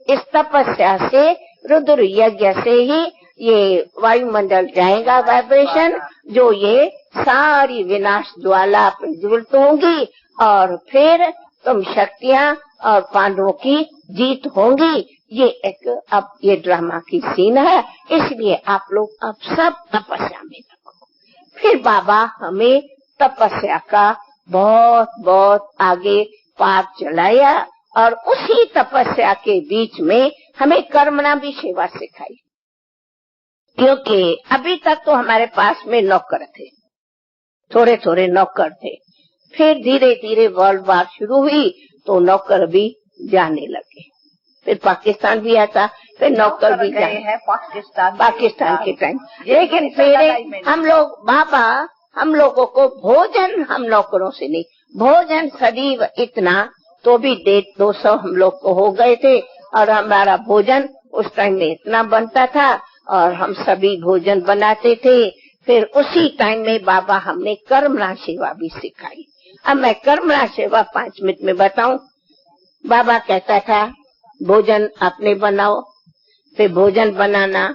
इस तपस्या से रुद्र यज्ञ से ही ये वायुमंडल जाएगा वाइब्रेशन, जो ये सारी विनाश ज्वाला प्रज्वलित होंगी और फिर तुम शक्तियां और पांडवों की जीत होंगी। ये एक अब ये ड्रामा की सीन है, इसलिए आप लोग अब सब तपस्या में लगो। फिर बाबा हमें तपस्या का बहुत बहुत आगे पाठ चलाया और उसी तपस्या के बीच में हमें कर्मणा भी सेवा सिखाई। क्योंकि अभी तक तो हमारे पास में नौकर थे, थोड़े थोड़े नौकर थे। फिर धीरे धीरे वर्ल्ड वार शुरू हुई तो नौकर भी जाने लगे। फिर पाकिस्तान भी आता, फिर नौकर भी गए हैं पाकिस्तान के टाइम। लेकिन फिर हम लोग बाबा हम लोगों को भोजन, हम नौकरों से नहीं, भोजन सदैव इतना तो भी 150-200 हम लोग को हो गए थे। और हमारा भोजन उस टाइम में इतना बनता था और हम सभी भोजन बनाते थे। फिर उसी टाइम में बाबा हमने कर्मणा सेवा भी सिखाई। अब मैं कर्मणा सेवा 5 मिनट में बताऊं। बाबा कहता था भोजन अपने बनाओ, फिर भोजन बनाना,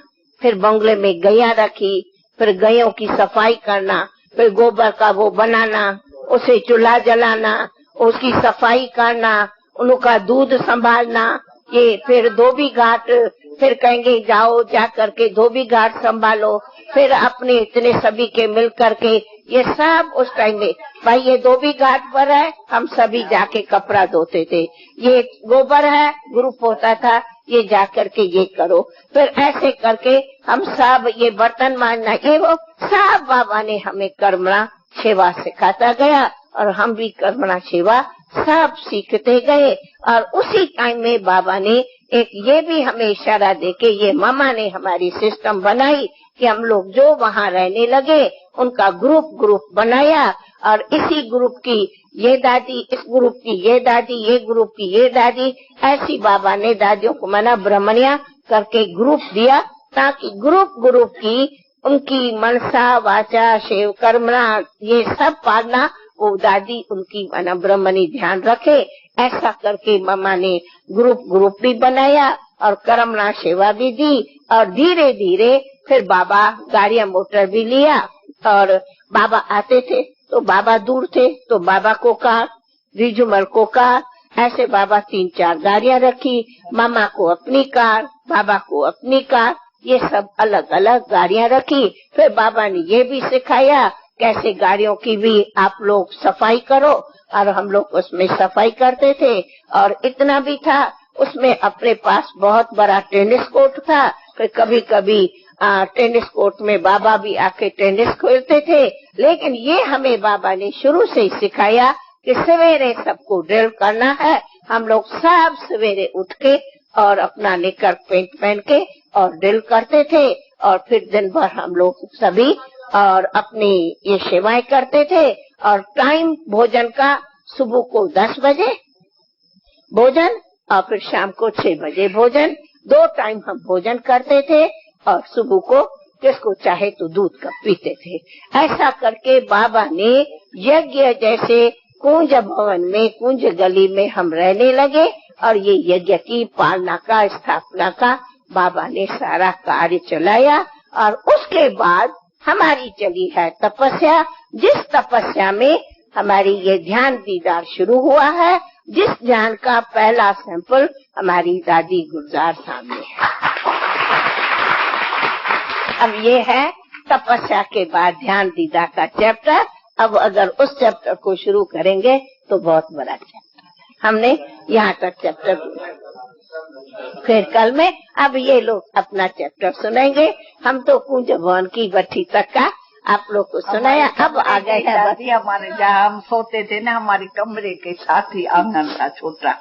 फिर बंगले में गैया रखी, फिर गैयों की सफाई करना, फिर गोबर का वो बनाना, उसे चूल्हा जलाना, उसकी सफाई करना, उनका दूध संभालना, ये फिर धोबी घाट, फिर कहेंगे जाओ जा करके धोबी घाट संभालो, फिर अपने इतने सभी के मिल करके ये सब उस टाइम में भाई ये धोबी घाट पर है, हम सभी जाके कपड़ा धोते थे। ये गोबर है, ग्रुप होता था, ये जा करके ये करो। फिर ऐसे करके हम सब ये बर्तन मांजना, ये वो सब बाबा ने हमें कर्मणा सेवा सिखाता गया और हम भी कर्मणा सेवा सब सीखते गए। और उसी टाइम में बाबा ने एक ये भी हमें इशारा देके ये मामा ने हमारी सिस्टम बनाई कि हम लोग जो वहाँ रहने लगे उनका ग्रुप बनाया। और इसी ग्रुप की ये दादी, इस ग्रुप की ये दादी, ये ग्रुप की ये दादी, ऐसी बाबा ने दादियों को मना ब्राह्मणिया करके ग्रुप दिया, ताकि ग्रुप की उनकी मनसा वाचा शिव कर्मणा ये सब पालना वो दादी उनकी मना ब्राह्मणी ध्यान रखे। ऐसा करके मामा ने ग्रुप भी बनाया और कर्मणा सेवा भी दी। और धीरे धीरे फिर बाबा गाड़ियां मोटर भी लिया। और बाबा आते थे तो बाबा दूर थे तो बाबा को कार, रिजुमल को कार, ऐसे बाबा 3-4 गाड़ियां रखी। मामा को अपनी कार, बाबा को अपनी कार, ये सब अलग अलग गाड़ियां रखी। फिर बाबा ने ये भी सिखाया कैसे गाड़ियों की भी आप लोग सफाई करो। और हम लोग उसमें सफाई करते थे। और इतना भी था उसमें अपने पास बहुत बड़ा टेनिस कोर्ट था। फिर कभी कभी टेनिस कोर्ट में बाबा भी आके टेनिस खेलते थे। लेकिन ये हमें बाबा ने शुरू से ही सिखाया कि सवेरे सबको ड्रिल करना है। हम लोग सब सवेरे उठ के और अपना निकर पेंट पहन के और ड्रिल करते थे। और फिर दिन भर हम लोग सभी और अपनी ये सेवाएं करते थे। और टाइम भोजन का सुबह को 10 बजे भोजन और फिर शाम को 6 बजे भोजन, 2 टाइम हम भोजन करते थे। और सुबह को जिसको चाहे तो दूध का पीते थे। ऐसा करके बाबा ने यज्ञ जैसे कुंज भवन में, कुंज गली में हम रहने लगे और ये यज्ञ की पालना का, स्थापना का बाबा ने सारा कार्य चलाया। और उसके बाद हमारी चली है तपस्या, जिस तपस्या में हमारी ये ध्यान दीदार शुरू हुआ है, जिस ध्यान का पहला सैंपल हमारी दादी गुलजार सामने है। अब ये है तपस्या के बाद ध्यान दीदा का चैप्टर। अब अगर उस चैप्टर को शुरू करेंगे तो बहुत बड़ा चैप्टर है। हमने यहाँ तक चैप्टर, फिर कल में अब ये लोग अपना चैप्टर सुनेंगे। हम तो कुंज भवन की भट्टी तक का आप लोग को सुनाया। अब आ गए दादी, हमारे जहाँ हम सोते थे ना, हमारे कमरे के साथ ही आंगन था छोटा,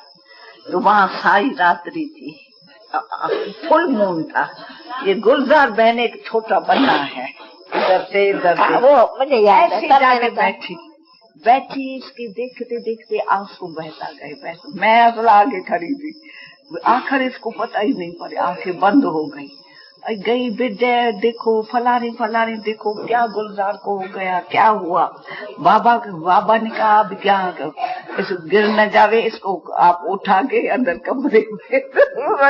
तो वहाँ सारी रात्रि थी, फुल मून था। ये गुलजार बहन एक छोटा बना है, इधर से इधर से वो मुझे याद है। बैठी इसकी देखते देखते आंसू बहता गए। मैं असल आगे खड़ी थी, आखिर इसको पता ही नहीं पड़े, आंखें बंद हो गई बेटे देखो फलानी फलानी देखो क्या गुलजार को हो गया, क्या हुआ। बाबा ने कहा अब क्या इस गिर न जावे, इसको आप उठा के अंदर कमरे में।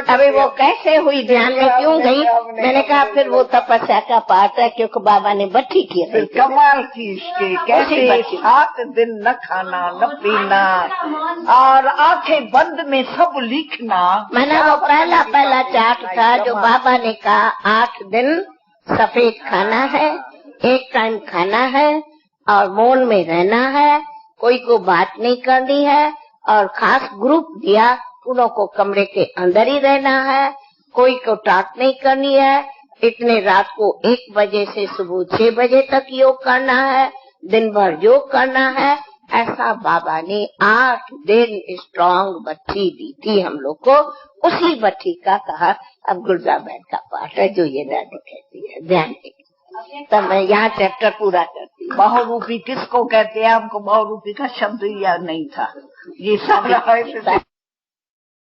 अभी वो कैसे हुई, ध्यान में क्यों गई? मैंने कहा फिर वो तपस्या का पाठ है, क्योंकि बाबा ने भट्टी की थी। कमाल थी इसके, कैसे 7 दिन न खाना न पीना और आंखें बंद में सब लिखना। मैंने वो पहला चार्ट था जो बाबा ने कहा 8 दिन सफेद खाना है, 1 टाइम खाना है और मौन में रहना है, कोई को बात नहीं करनी है। और खास ग्रुप दिया, उन को कमरे के अंदर ही रहना है, कोई को टाट नहीं करनी है। इतने रात को 1 बजे से सुबह 6 बजे तक योग करना है, दिन भर योग करना है। ऐसा बाबा ने 8 दिन स्ट्रॉन्ग भट्टी दी थी हम लोग को। उसी भट्टी का कहा अब गुलजार बहन का पाठ है जो ये दादी कहती है, ध्यान दें। तब मैं यहाँ चैप्टर पूरा करती हूँ। बहुरूपी किसको कहते हैं? हमको बहुरूपी का शब्द याद नहीं था। ये सब